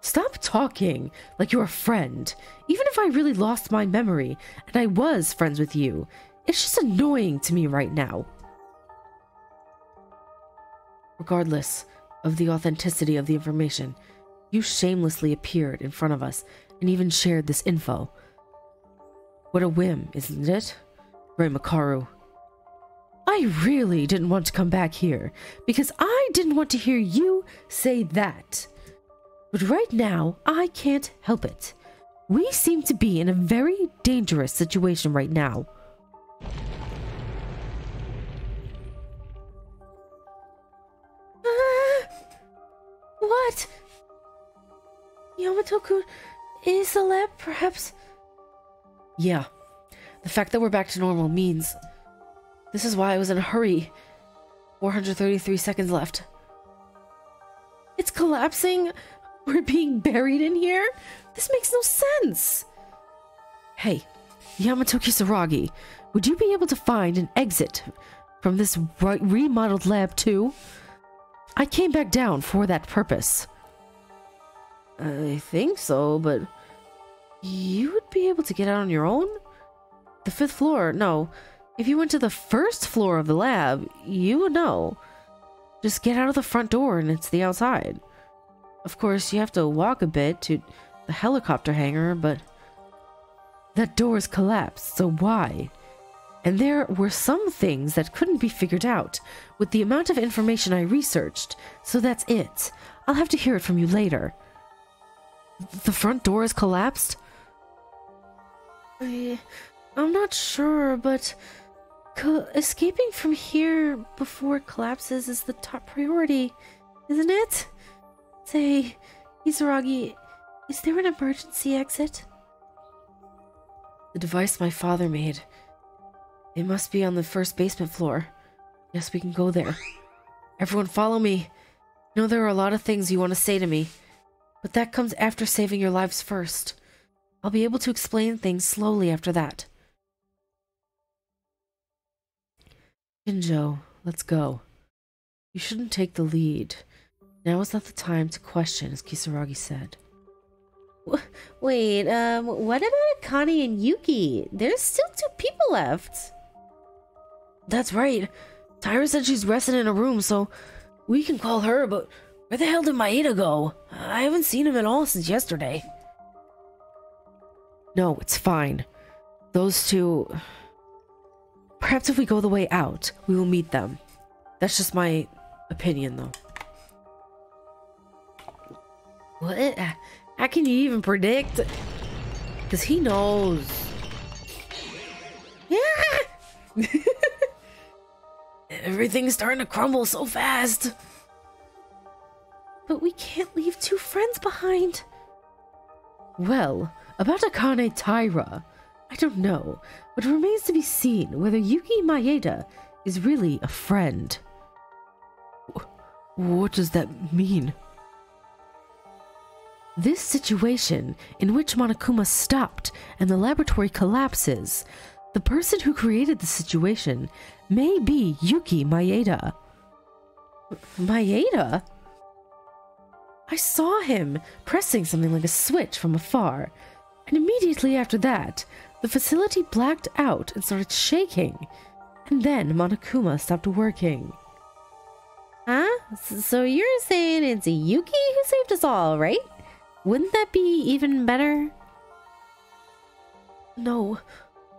Stop talking like you're a friend. Even if I really lost my memory and I was friends with you, it's just annoying to me right now. Regardless of the authenticity of the information, you shamelessly appeared in front of us and even shared this info. What a whim, isn't it? Ray Makaru. I really didn't want to come back here because I didn't want to hear you say that. But right now, I can't help it. We seem to be in a very dangerous situation right now. What? Yamato-kun, is the lab perhaps? Yeah. The fact that we're back to normal means... This is why I was in a hurry. 433 seconds left. It's collapsing? We're being buried in here? This makes no sense. Hey, Yamato Kisaragi, would you be able to find an exit from this remodeled lab too? I came back down for that purpose. I think so, but you would be able to get out on your own? The 5th floor? No. If you went to the 1st floor of the lab, you would know. Just get out of the front door and it's the outside. Of course, you have to walk a bit to the helicopter hangar, but that door is collapsed, so why? And there were some things that couldn't be figured out with the amount of information I researched, so that's it. I'll have to hear it from you later. The front door is collapsed? I'm not sure, but escaping from here before it collapses is the top priority, isn't it? Say, Kisaragi, is there an emergency exit? The device my father made. It must be on the first basement floor. Yes, we can go there. Everyone follow me. I know there are a lot of things you want to say to me, but that comes after saving your lives first. I'll be able to explain things slowly after that. Kinjo, let's go. You shouldn't take the lead. Now is not the time to question, as Kisaragi said. Wait, what about Akane and Yuki? There's still 2 people left. That's right. Taira said she's resting in a room, so we can call her, but where the hell did Maeda go? I haven't seen him at all since yesterday. No, it's fine. Those 2... Perhaps if we go the way out, we will meet them. That's just my opinion, though. What? How can you even predict? Because he knows. Yeah! Everything's starting to crumble so fast. But we can't leave 2 friends behind. Well, about Akane Taira, I don't know, but it remains to be seen whether Yuki Maeda is really a friend. What does that mean? This situation, in which Monokuma stopped and the laboratory collapses, the person who created the situation may be Yuki Maeda. Maeda? I saw him pressing something like a switch from afar, and immediately after that, the facility blacked out and started shaking, and then Monokuma stopped working. Huh? So you're saying it's Yuki who saved us all, right? Wouldn't that be even better? No,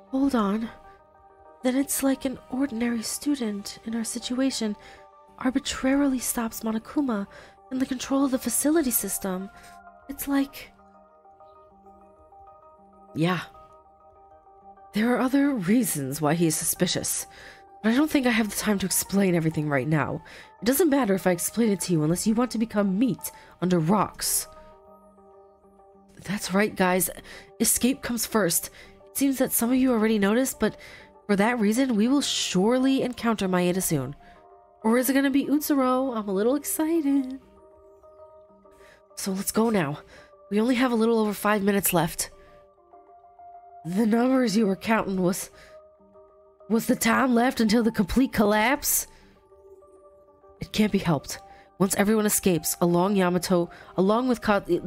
hold on. Then it's like an ordinary student in our situation arbitrarily stops Monokuma in the control of the facility system. It's like... Yeah. There are other reasons why he is suspicious, but I don't think I have the time to explain everything right now. It doesn't matter if I explain it to you unless you want to become meat under rocks. That's right, guys. Escape comes first. It seems that some of you already noticed, but for that reason, we will surely encounter Maeda soon. Or is it going to be Utsuro? I'm a little excited. So let's go now. We only have a little over 5 minutes left. The numbers you were counting was the time left until the complete collapse? It can't be helped. Once everyone escapes, along with Yamato Kisaragi,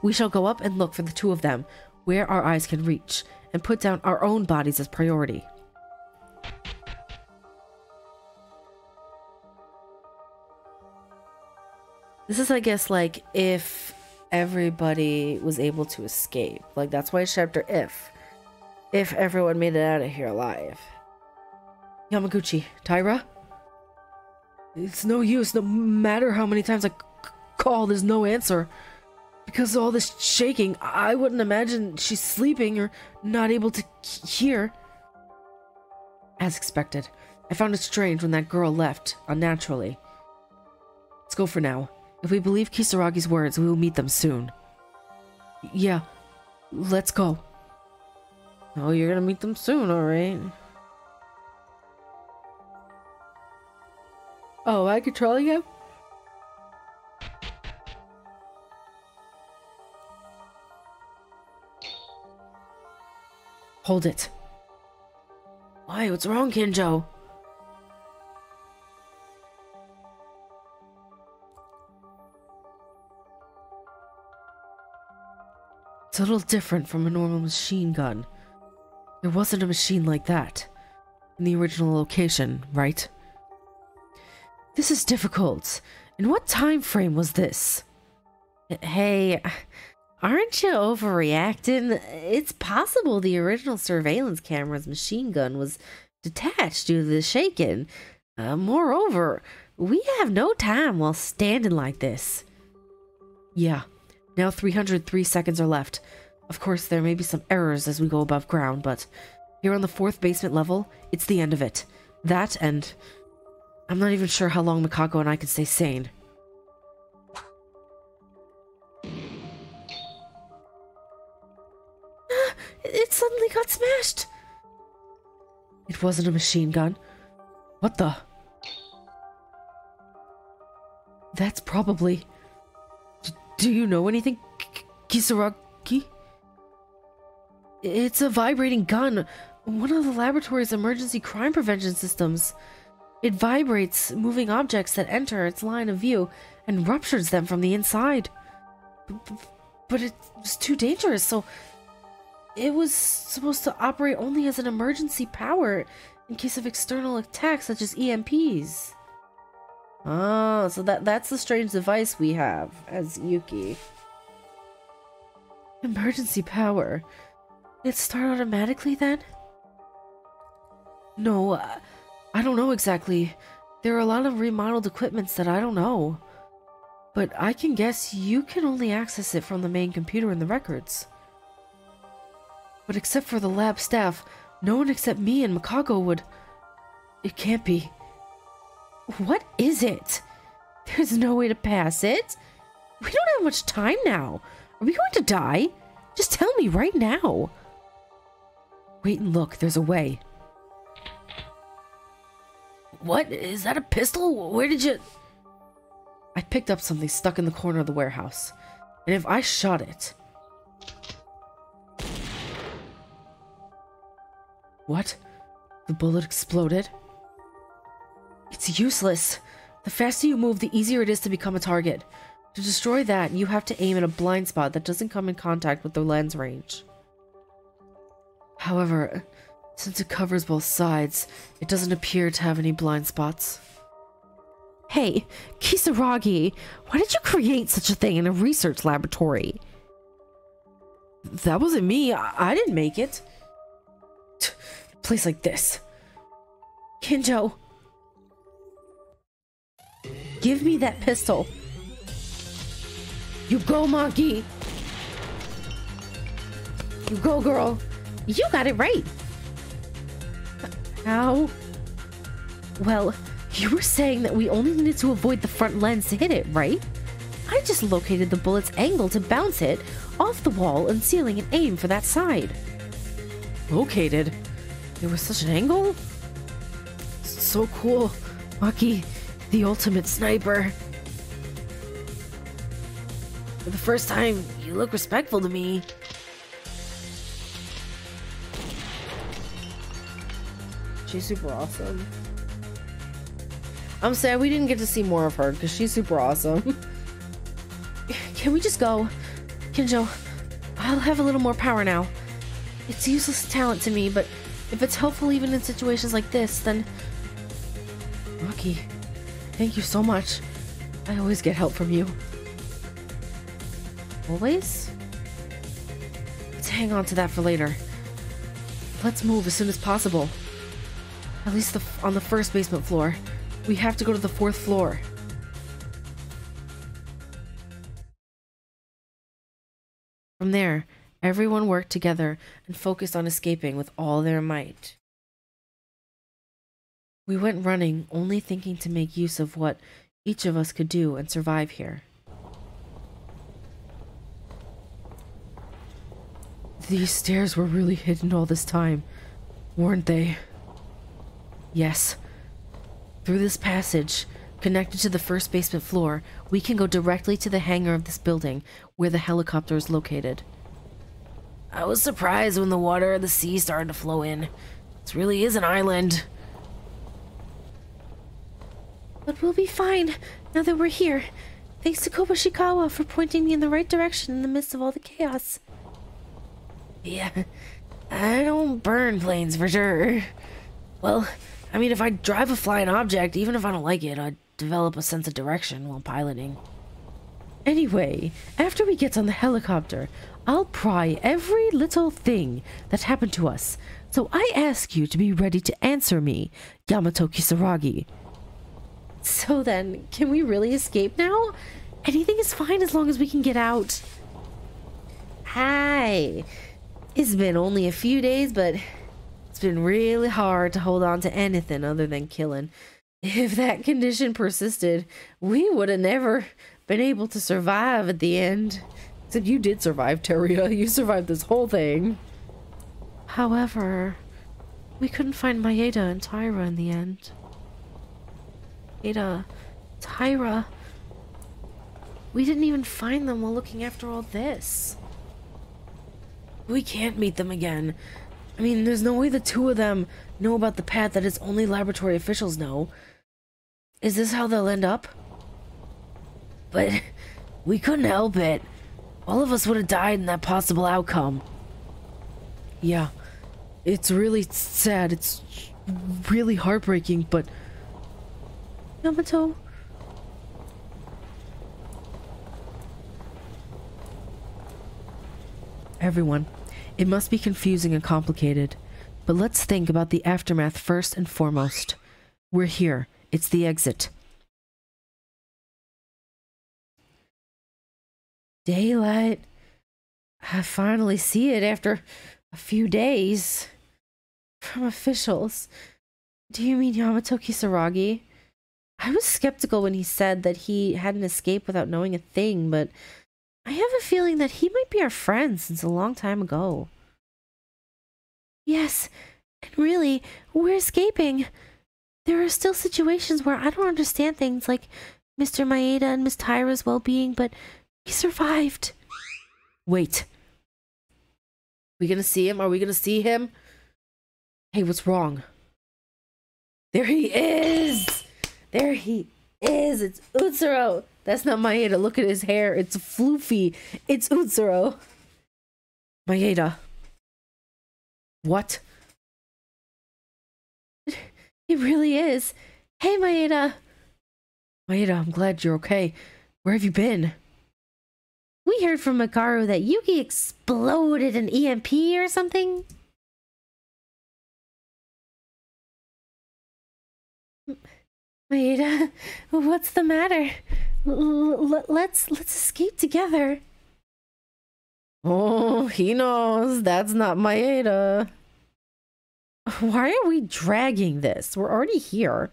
we shall go up and look for the 2 of them, where our eyes can reach, and put down our own bodies as priority. This is, I guess, like, if everybody was able to escape. Like, that's why it's chapter if. If everyone made it out of here alive. Yamaguchi, Taira? It's no use, no matter how many times I call, there's no answer. Because of all this shaking, I wouldn't imagine she's sleeping or not able to hear. As expected, I found it strange when that girl left, unnaturally. Let's go for now. If we believe Kisaragi's words, we will meet them soon. Yeah, let's go. Oh, you're gonna meet them soon, alright. Oh, am I controlling him? Hold it. Why? What's wrong, Kinjo? It's a little different from a normal machine gun. There wasn't a machine like that in the original location, right? This is difficult. In what time frame was this? Hey, aren't you overreacting? It's possible the original surveillance camera's machine gun was detached due to the shaking. Moreover, we have no time while standing like this. Yeah. Now 303 seconds are left. Of course, there may be some errors as we go above ground, but here on the 4th basement level, it's the end of it. That and... I'm not even sure how long Mikako and I can stay sane. it suddenly got smashed. It wasn't a machine gun. What the? That's probably... Do you know anything, Kisaragi? It's a vibrating gun. One of the laboratory's emergency crime prevention systems. It vibrates moving objects that enter its line of view and ruptures them from the inside. But it was too dangerous, so it was supposed to operate only as an emergency power in case of external attacks such as EMPs. Oh, so that's the strange device we have as Yuki. Emergency power. It start automatically then? No, I don't know exactly. There are a lot of remodeled equipments that I don't know. But I can guess you can only access it from the main computer in the records. But except for the lab staff, no one except me and Mikago would... It can't be. What is it? There's no way to pass it? We don't have much time now. Are we going to die? Just tell me right now. Wait and look, there's a way. What? Is that a pistol? Where did you... I picked up something stuck in the corner of the warehouse. And if I shot it... What? The bullet exploded? It's useless. The faster you move, the easier it is to become a target. To destroy that, you have to aim at a blind spot that doesn't come in contact with the lens range. However, since it covers both sides, it doesn't appear to have any blind spots. Hey, Kisaragi, why did you create such a thing in a research laboratory? That wasn't me. I didn't make it. A place like this. Kinjo. Give me that pistol. You go, monkey. You go, girl. You got it right. How? Well, you were saying that we only needed to avoid the front lens to hit it, right? I just located the bullet's angle to bounce it off the wall and ceiling and aim for that side. Located? There was such an angle? So cool. Maki, the ultimate sniper. For the first time, you look respectful to me. She's super awesome. I'm sad we didn't get to see more of her because she's super awesome. Can we just go? Kinjo, I'll have a little more power now. It's useless talent to me, but if it's helpful even in situations like this, then... Maki, thank you so much. I always get help from you. Always? Let's hang on to that for later. Let's move as soon as possible. At least on the first basement floor. We have to go to the 4th floor. From there, everyone worked together and focused on escaping with all their might. We went running, only thinking to make use of what each of us could do and survive here. These stairs were really hidden all this time, weren't they? Yes. Through this passage, connected to the first basement floor, we can go directly to the hangar of this building, where the helicopter is located. I was surprised when the water of the sea started to flow in. This really is an island. But we'll be fine, now that we're here. Thanks to Koboshikawa for pointing me in the right direction in the midst of all the chaos. Yeah, I don't burn planes for sure. Well, I mean, if I drive a flying object, even if I don't like it, I'd develop a sense of direction while piloting. Anyway, after we get on the helicopter, I'll pry every little thing that happened to us. So I ask you to be ready to answer me, Yamato Kisaragi. So then, can we really escape now? Anything is fine as long as we can get out. Hi. It's been only a few days, but it's been really hard to hold on to anything other than killing. If that condition persisted, we would have never been able to survive at the end. Except you did survive, Teria. You survived this whole thing. However, we couldn't find Maeda and Tyra in the end. Maeda, Tyra... We didn't even find them while looking after all this. We can't meet them again. I mean, there's no way the two of them know about the path that is only laboratory officials know. Is this how they'll end up? But we couldn't help it. All of us would have died in that possible outcome. Yeah, it's really sad. It's really heartbreaking, but... Yamato... Everyone, it must be confusing and complicated, but let's think about the aftermath first and foremost. We're here. It's the exit. Daylight. I finally see it after a few days. From officials. Do you mean Yamato Kisaragi? I was skeptical when he said that he hadn't escaped without knowing a thing, but I have a feeling that he might be our friend since a long time ago. Yes, and really, we're escaping. There are still situations where I don't understand things like Mr. Maeda and Miss Tyra's well-being, but we survived. Wait. We gonna see him? Are we gonna see him? Hey, what's wrong? There he is! There he is! It's Utsuro! That's not Maeda. Look at his hair. It's floofy. It's Utsuro. Maeda. What? It really is. Hey, Maeda. Maeda, I'm glad you're okay. Where have you been? We heard from Makaru that Yuki exploded an EMP or something. Maeda, what's the matter? Let's escape together. Oh, he knows. That's not Maeda. Why are we dragging this? We're already here.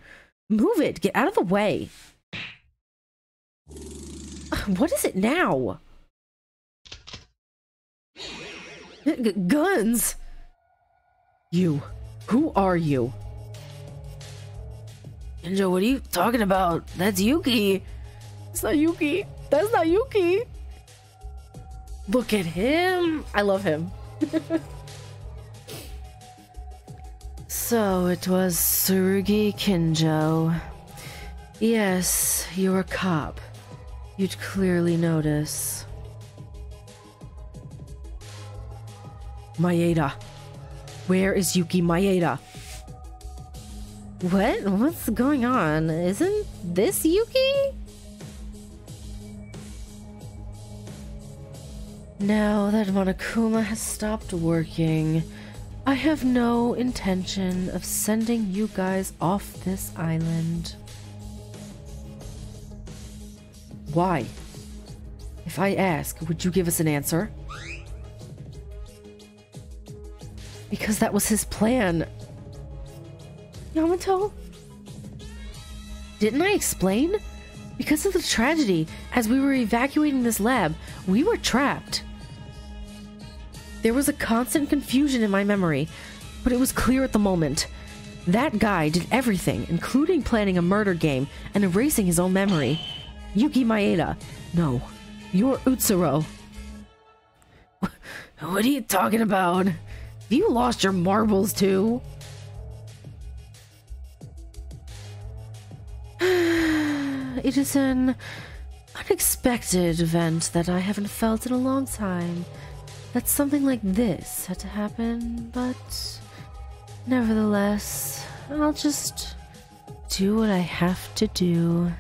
Move it. Get out of the way. What is it now? Guns! You. Who are you? Ninja, what are you talking about? That's Yuki. It's not Yuki. That's not Yuki. Look at him. I love him. So it was Tsurugi Kinjo. Yes, you're a cop. You'd clearly notice. Maeda. Where is Yuki Maeda? What? What's going on? Isn't this Yuki? Now that Monokuma has stopped working, I have no intention of sending you guys off this island. Why? If I ask, would you give us an answer? Because that was his plan. Yamato? Didn't I explain? Because of the tragedy, as we were evacuating this lab, we were trapped. There was a constant confusion in my memory, but it was clear at the moment. That guy did everything, including planning a murder game and erasing his own memory. Yuki Maeda. No, you're Utsuro. What are you talking about? Have you lost your marbles too? It is an unexpected event that I haven't felt in a long time. That something like this had to happen, but nevertheless, I'll just do what I have to do.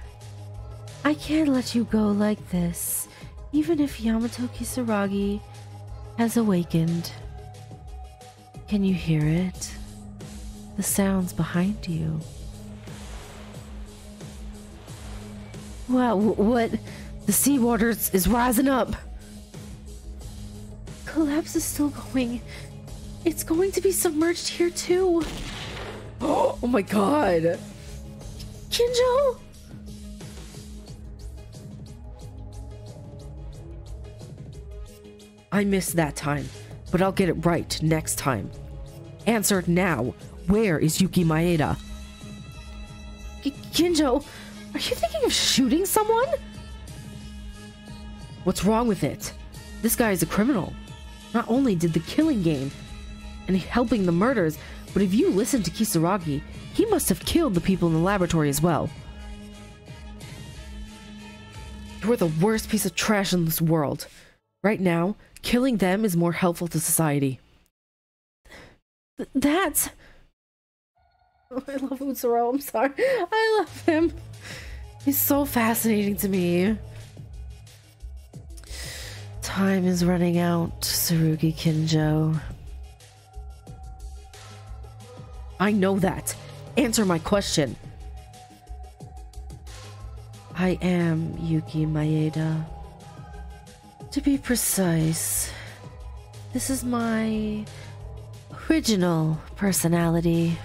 I can't let you go like this, even if Yamato Kisaragi has awakened. Can you hear it? The sounds behind you. Wow, what? The seawater is rising up. Collapse is still going. It's going to be submerged here too. Oh my god. Kinjo? I missed that time, but I'll get it right next time. Answer now. Where is Yuki Maeda? Kinjo, are you thinking of shooting someone? What's wrong with it? This guy is a criminal. Not only did the killing game and helping the murders, but if you listen to Kisaragi, he must have killed the people in the laboratory as well. You're the worst piece of trash in this world. Right now, killing them is more helpful to society. That's... Oh, I love Utsuro, I'm sorry. I love him. He's so fascinating to me. Time is running out, Tsurugi Kinjo. I know that. Answer my question. I am Yuki Maeda. To be precise, this is my original personality.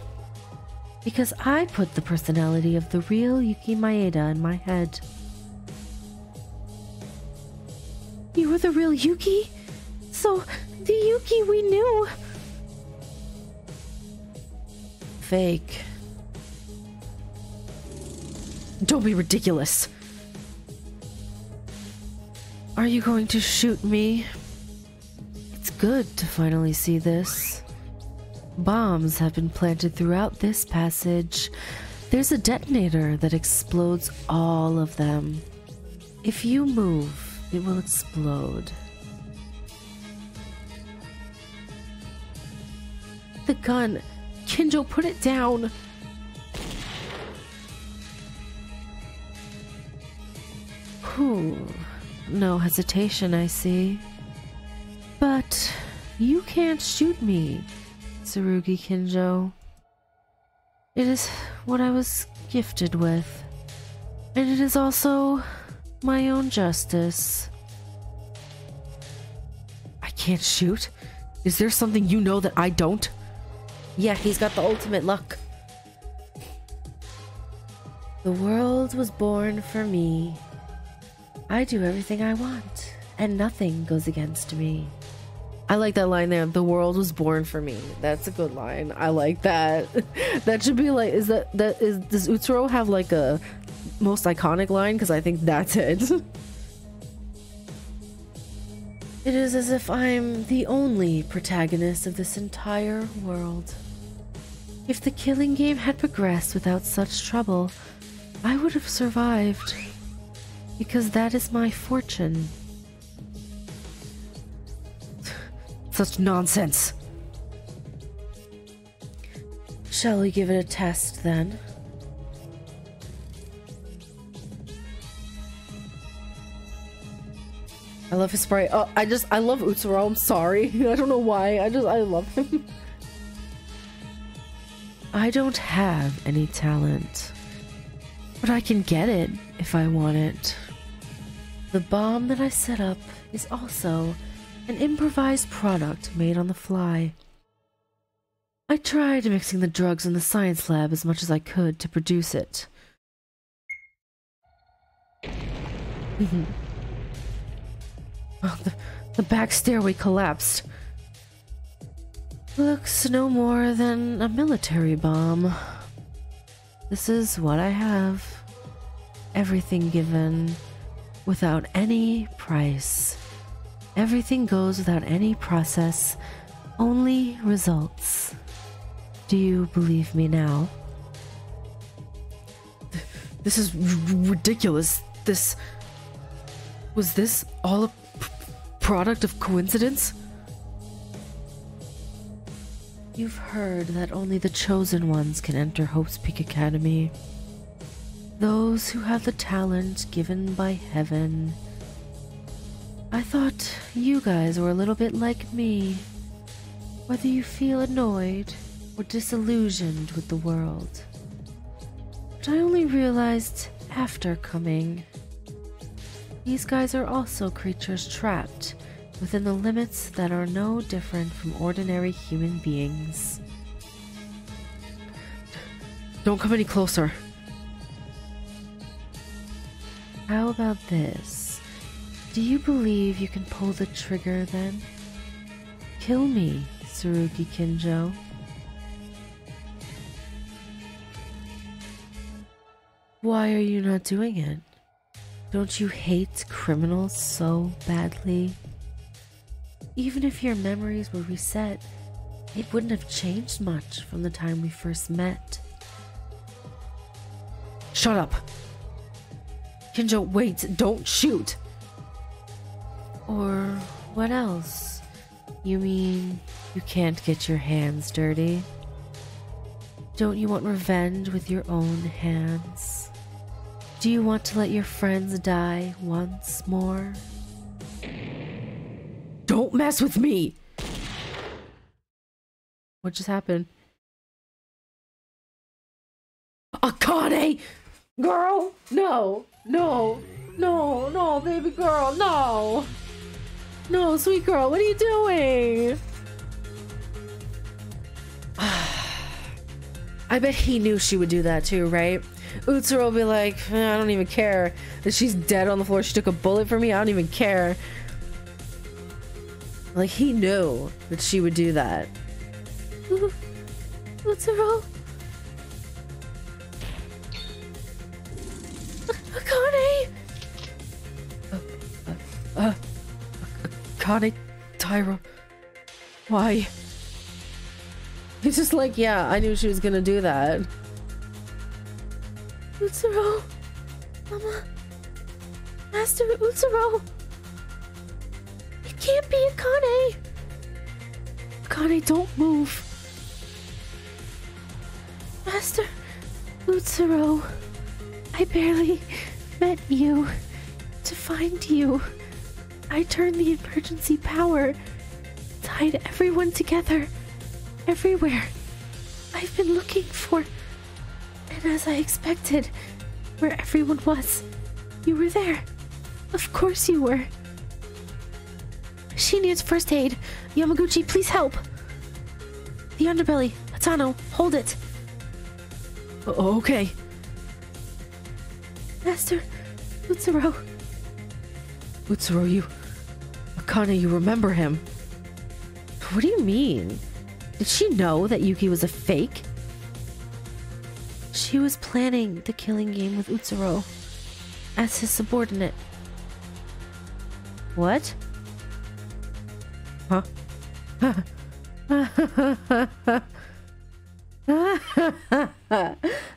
Because I put the personality of the real Yuki Maeda in my head. You were the real Yuki? So, the Yuki we knew... Fake. Don't be ridiculous. Are you going to shoot me? It's good to finally see this. Bombs have been planted throughout this passage. There's a detonator that explodes all of them. If you move, it will explode. The gun. Kinjo, put it down. No hesitation, I see. But you can't shoot me, Tsurugi Kinjo. It is what I was gifted with, and it is also my own justice. I can't shoot? Is there something you know that I don't? Yeah, he's got the ultimate luck. The world was born for me. I do everything I want, and nothing goes against me. I like that line there. The world was born for me. That's a good line. I like that. That should be like, does Utsuro have like a most iconic line? Because I think that's it. It is as if I'm the only protagonist of this entire world. If the killing game had progressed without such trouble, I would have survived. Because that is my fortune. Such nonsense. Shall we give it a test then? I love his sprite. Oh, I love Utsuro. I'm sorry. I don't know why. I love him. I don't have any talent, but I can get it if I want it. The bomb that I set up is also an improvised product made on the fly. I tried mixing the drugs in the science lab as much as I could to produce it. Oh, the back stairway collapsed. Looks no more than a military bomb. This is what I have. Everything given without any price. Everything goes without any process, only results. Do you believe me now? This is ridiculous. Was this all a product of coincidence? You've heard that only the chosen ones can enter Hope's Peak Academy. Those who have the talent given by heaven. I thought you guys were a little bit like me. Whether you feel annoyed or disillusioned with the world. But I only realized after coming. These guys are also creatures trapped within the limits that are no different from ordinary human beings. Don't come any closer. How about this? Do you believe you can pull the trigger then? Kill me, Tsurugi Kinjo. Why are you not doing it? Don't you hate criminals so badly? Even if your memories were reset, it wouldn't have changed much from the time we first met. Shut up! Kinjo, wait, don't shoot! Or what else? You mean you can't get your hands dirty? Don't you want revenge with your own hands? Do you want to let your friends die once more? Don't mess with me! What just happened? Akane! Girl! No! No! No! No, baby girl! No! No, sweet girl, what are you doing? I bet he knew she would do that too, right? Utsuro will be like, I don't even care that she's dead on the floor. She took a bullet for me. I don't even care. Like, he knew that she would do that. Utsuro? Akane? Akane, Tyra. Why? He's just like, yeah, I knew she was gonna do that. Utsuro? Mama? Master Utsuro? It can't be Akane! Akane, don't move. Master Utsuro, I barely met you to find you. I turned the emergency power, tied everyone together, everywhere. I've been looking for, and as I expected, where everyone was, you were there. Of course you were. She needs first aid. Yamaguchi, please help. The underbelly. Hatano, hold it. Okay. Master Utsuro. Utsuro, you... Akane, you remember him. What do you mean? Did she know that Yuki was a fake? She was planning the killing game with Utsuro as his subordinate. What? Huh?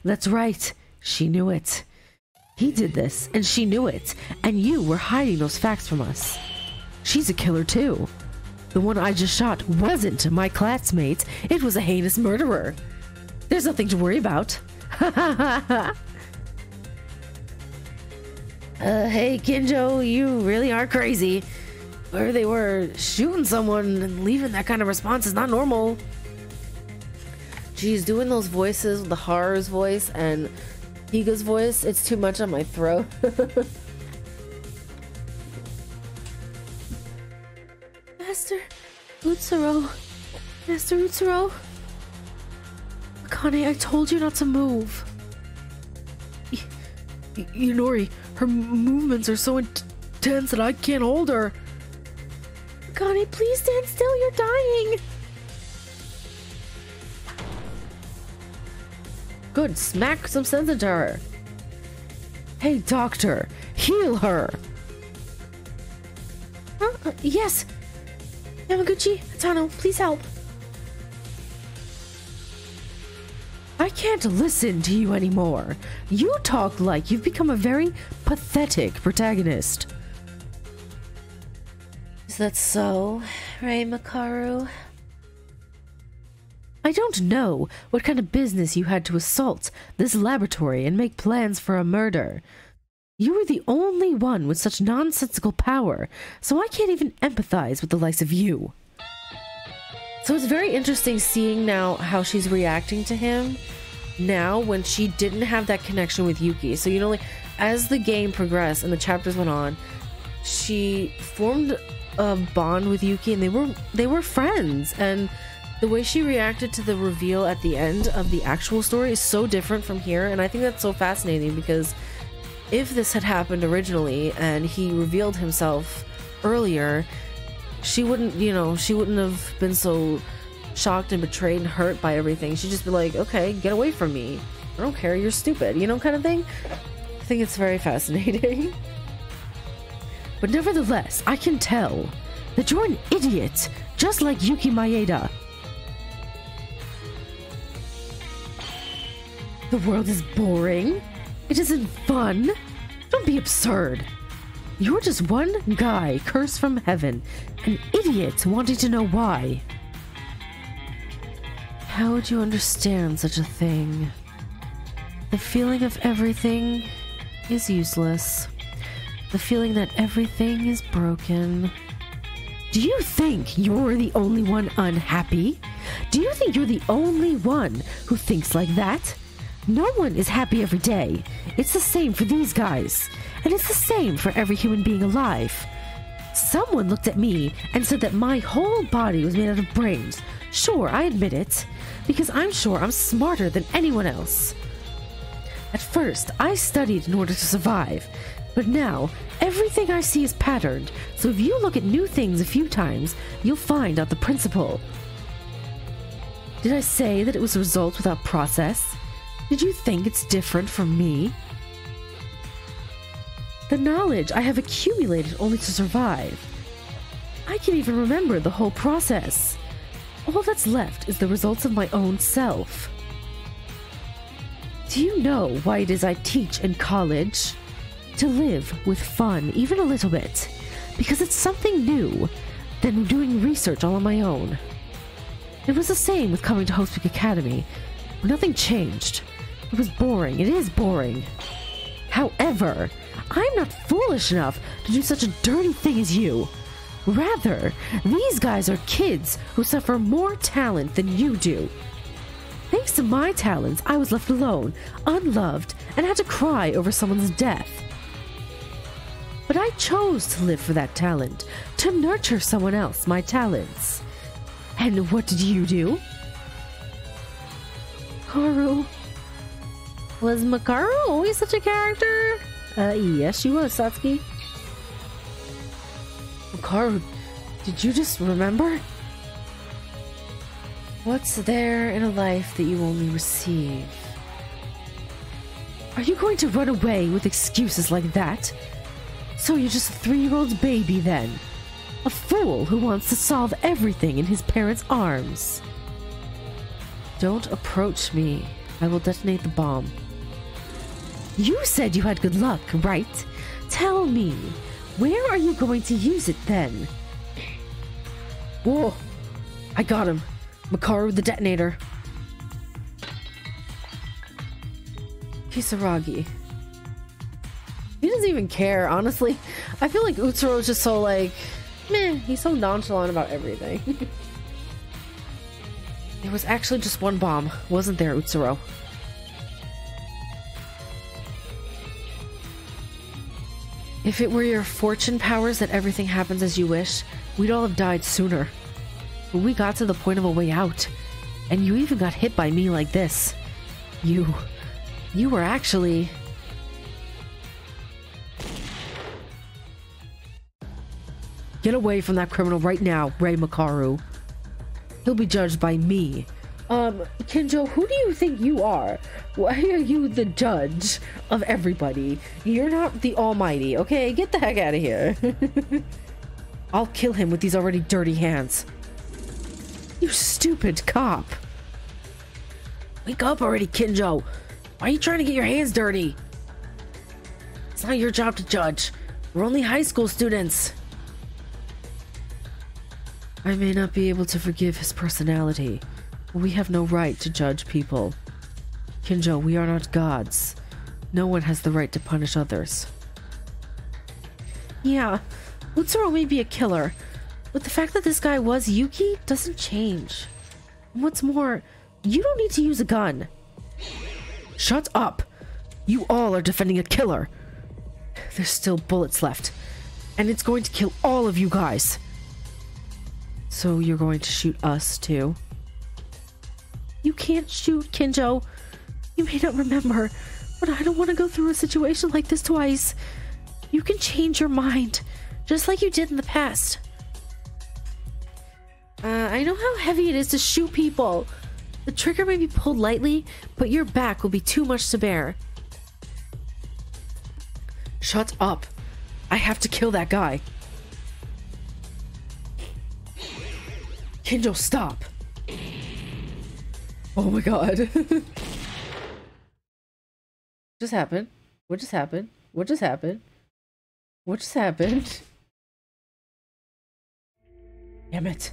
That's right. She knew it. He did this, and she knew it, and you were hiding those facts from us. She's a killer too. The one I just shot wasn't my classmate. It was a heinous murderer. There's nothing to worry about. Hey, Kinjo, you really are crazy. Where they were shooting someone and leaving that kind of response is not normal. Geez, doing those voices with the horror's voice and Higa's voice, it's too much on my throat. Master Utsuro. Master Utsuro. Akane, I told you not to move. Inori, her movements are so intense that I can't hold her. Akane, please stand still, you're dying. Good, smack some sense into her. Hey, doctor, heal her. Yes. Yamaguchi, Hatano, please help. I can't listen to you anymore. You talk like you've become a very pathetic protagonist. Is that so, Rei Makaru? I don't know what kind of business you had to assault this laboratory and make plans for a murder. You were the only one with such nonsensical power, so I can't even empathize with the likes of you. So it's very interesting seeing now how she's reacting to him now when she didn't have that connection with Yuki. So, you know, like, as the game progressed and the chapters went on, she formed a bond with Yuki and they were friends, and the way she reacted to the reveal at the end of the actual story is so different from here, and I think that's so fascinating because if this had happened originally and he revealed himself earlier, she wouldn't, you know, she wouldn't have been so shocked and betrayed and hurt by everything. She'd just be like, okay, get away from me. I don't care, you're stupid, you know, kind of thing. I think it's very fascinating. But nevertheless, I can tell that you're an idiot, just like Yuki Maeda. The world is boring. It isn't fun. Don't be absurd. You're just one guy cursed from heaven, an idiot wanting to know why. How would you understand such a thing? The feeling of everything is useless. The feeling that everything is broken. Do you think you're the only one unhappy? Do you think you're the only one who thinks like that? No one is happy every day. It's the same for these guys. And it's the same for every human being alive. Someone looked at me and said that my whole body was made out of brains. Sure, I admit it. Because I'm sure I'm smarter than anyone else. At first, I studied in order to survive. But now, everything I see is patterned. So if you look at new things a few times, you'll find out the principle. Did I say that it was a result without process? Did you think it's different from me? The knowledge I have accumulated only to survive. I can even remember the whole process. All that's left is the results of my own self. Do you know why it is I teach in college? To live with fun, even a little bit. Because it's something new than doing research all on my own. It was the same with coming to Host Week Academy. Nothing changed. It was boring. It is boring. However, I'm not foolish enough to do such a dirty thing as you. Rather, these guys are kids who suffer more talent than you do. Thanks to my talents, I was left alone, unloved, and had to cry over someone's death. But I chose to live for that talent, to nurture someone else, my talents. And what did you do? Makaru. Was Makaru always such a character? Yes, she was, Satsuki. Makaru, did you just remember? What's there in a life that you only receive? Are you going to run away with excuses like that? So you're just a 3-year-old baby then? A fool who wants to solve everything in his parents' arms. Don't approach me. I will detonate the bomb. You said you had good luck, right? Tell me, where are you going to use it then? Whoa! I got him. Makaru the detonator. Kisaragi. He doesn't even care, honestly. I feel like Utsuro is just so like, meh, he's so nonchalant about everything. There was actually just one bomb, wasn't there, Utsuro? If it were your fortune powers that everything happens as you wish, we'd all have died sooner. But we got to the point of a way out, and you even got hit by me like this. You were actually... Get away from that criminal right now, Rei Makaru. He'll be judged by me. Kinjo, who do you think you are? Why are you the judge of everybody? You're not the almighty, okay? Get the heck out of here. I'll kill him with these already dirty hands. You stupid cop. Wake up already, Kinjo. Why are you trying to get your hands dirty? It's not your job to judge. We're only high school students. I may not be able to forgive his personality, but we have no right to judge people. Kinjo, we are not gods. No one has the right to punish others. Yeah, Utsuro may be a killer, but the fact that this guy was Yuki doesn't change. And what's more, you don't need to use a gun. Shut up! You all are defending a killer. There's still bullets left, and it's going to kill all of you guys. So you're going to shoot us too? You can't shoot, Kinjo. You may not remember, but I don't want to go through a situation like this twice. You can change your mind, just like you did in the past. I know how heavy it is to shoot people. The trigger may be pulled lightly, but your back will be too much to bear. Shut up. I have to kill that guy. Kinjo, stop. Oh my god. What just happened? What just happened? What just happened? What just happened? Damn it.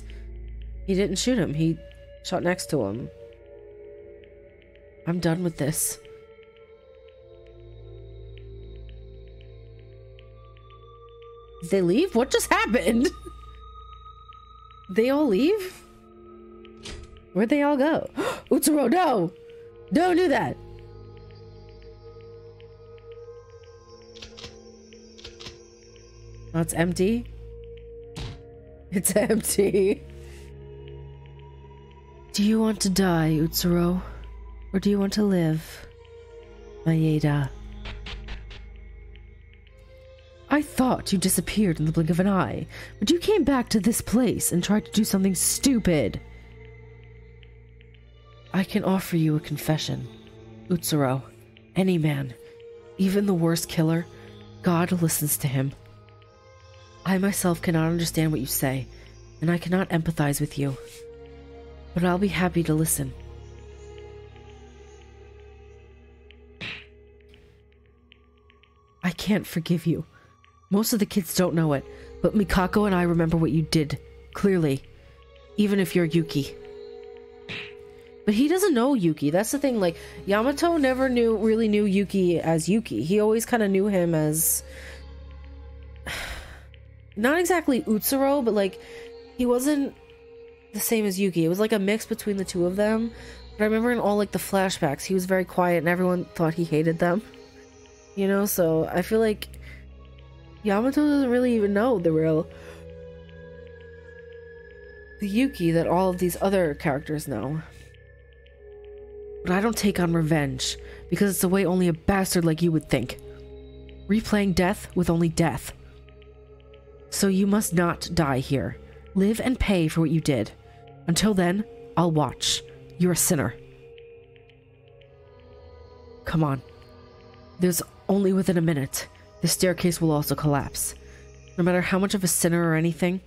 He didn't shoot him. He shot next to him. I'm done with this. Did they leave? What just happened? They all leave? Where'd they all go? Utsuro, no! Don't do that! Oh, it's empty? It's empty. Do you want to die, Utsuro? Or do you want to live? Maeda. I thought you disappeared in the blink of an eye, but you came back to this place and tried to do something stupid. I can offer you a confession. Utsuro, any man, even the worst killer, God listens to him. I myself cannot understand what you say, and I cannot empathize with you. But I'll be happy to listen. I can't forgive you. Most of the kids don't know it, but Mikako and I remember what you did, clearly. Even if you're Yuki. But he doesn't know Yuki. That's the thing. Like, Yamato never really knew Yuki as Yuki. He always kind of knew him as... not exactly Utsuro, but like, he wasn't the same as Yuki. It was like a mix between the two of them. But I remember in all like the flashbacks, he was very quiet and everyone thought he hated them. You know, so I feel like Yamato doesn't really even know the Yuki that all of these other characters know. But I don't take on revenge, because it's the way only a bastard like you would think. Replaying death with only death. So you must not die here. Live and pay for what you did. Until then, I'll watch. You're a sinner. Come on. There's only within a minute. The staircase will also collapse. No matter how much of a sinner or anything,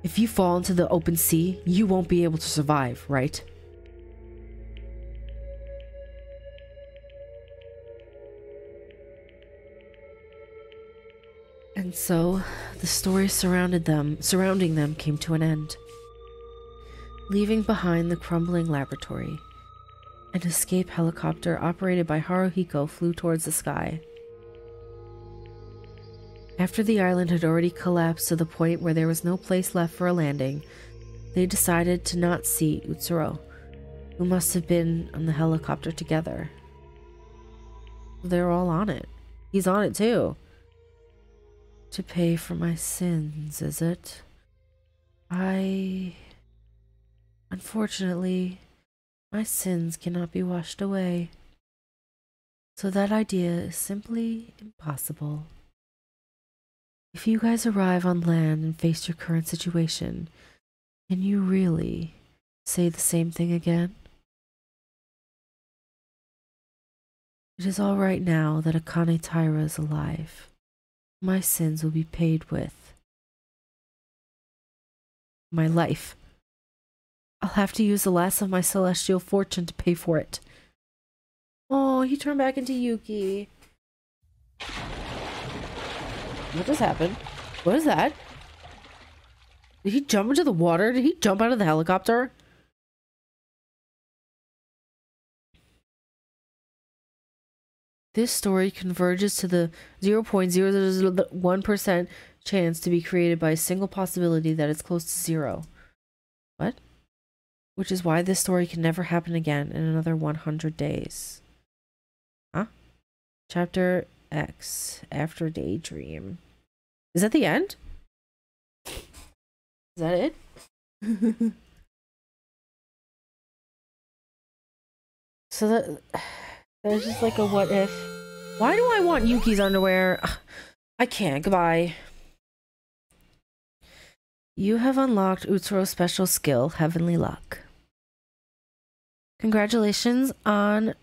if you fall into the open sea, you won't be able to survive, right? And so, the story surrounding them came to an end. Leaving behind the crumbling laboratory, an escape helicopter operated by Haruhiko flew towards the sky. After the island had already collapsed to the point where there was no place left for a landing, they decided to not see Utsuro, who must have been on the helicopter together. They're all on it. He's on it too. To pay for my sins, is it? Unfortunately, my sins cannot be washed away. So that idea is simply impossible. If you guys arrive on land and face your current situation, can you really say the same thing again? It is all right now that Akane Taira is alive. My sins will be paid with my life. I'll have to use the last of my celestial fortune to pay for it. Oh, he turned back into Yuki. What just happened? What is that? Did he jump into the water? Did he jump out of the helicopter? This story converges to the 0.001% chance to be created by a single possibility that is close to zero. What? Which is why this story can never happen again in another 100 days. Huh? Chapter X, After Daydream. Is that the end? Is that it? So there's just like a what if. Why do I want Yuki's underwear? I can't. Goodbye. You have unlocked Utsuro's special skill, Heavenly Luck. Congratulations on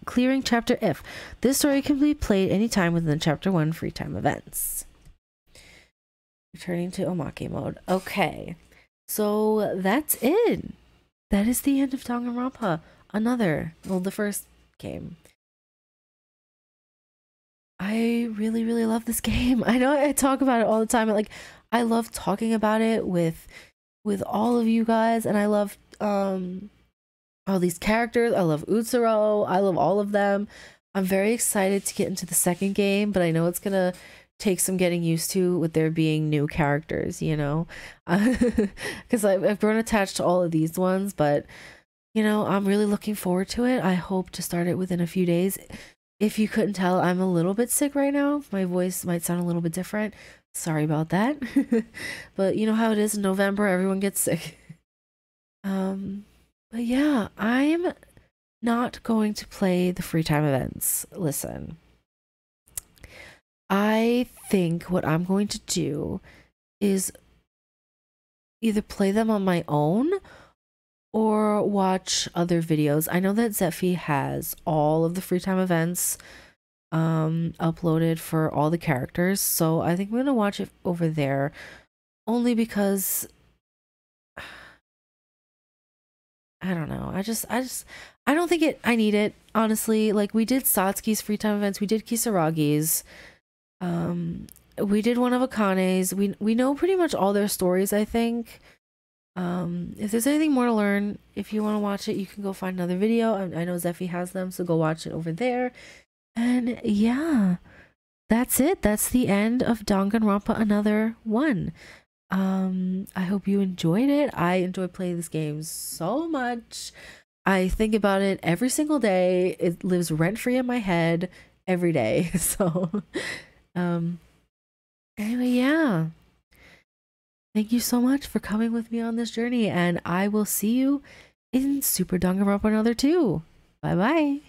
clearing Chapter If. This story can be played anytime within the Chapter 1 free time events. Returning to Omake mode. Okay. So that's it. That is the end of Danganronpa. The first game. I really, really love this game. I know I talk about it all the time. Like, I love talking about it with all of you guys, and I love all these characters. I love Utsuro. I love all of them. I'm very excited to get into the second game, but I know it's gonna take some getting used to with there being new characters, you know, because I've grown attached to all of these ones, but you know, I'm really looking forward to it. I hope to start it within a few days. If you couldn't tell, I'm a little bit sick right now. My voice might sound a little bit different. Sorry about that. But you know how it is in November, everyone gets sick. But yeah, I'm not going to play the free time events. Listen, I think what I'm going to do is either play them on my own or watch other videos. I know that Zephy has all of the free time events uploaded for all the characters, so I think I'm gonna watch it over there, only because I don't know. I don't think I need it, honestly. Like, we did Satsuki's free time events, we did Kisaragi's, we did one of Akane's. We know pretty much all their stories, I think. If there's anything more to learn, if you want to watch it, you can go find another video. I know Zephy has them, so go watch it over there. And yeah, that's it. That's the end of Danganronpa Another One. I hope you enjoyed it. I enjoy playing this game so much. I think about it every single day. It lives rent-free in my head every day. So, anyway, yeah. Thank you so much for coming with me on this journey, and I will see you in Super Danganronpa Another 2. Bye bye.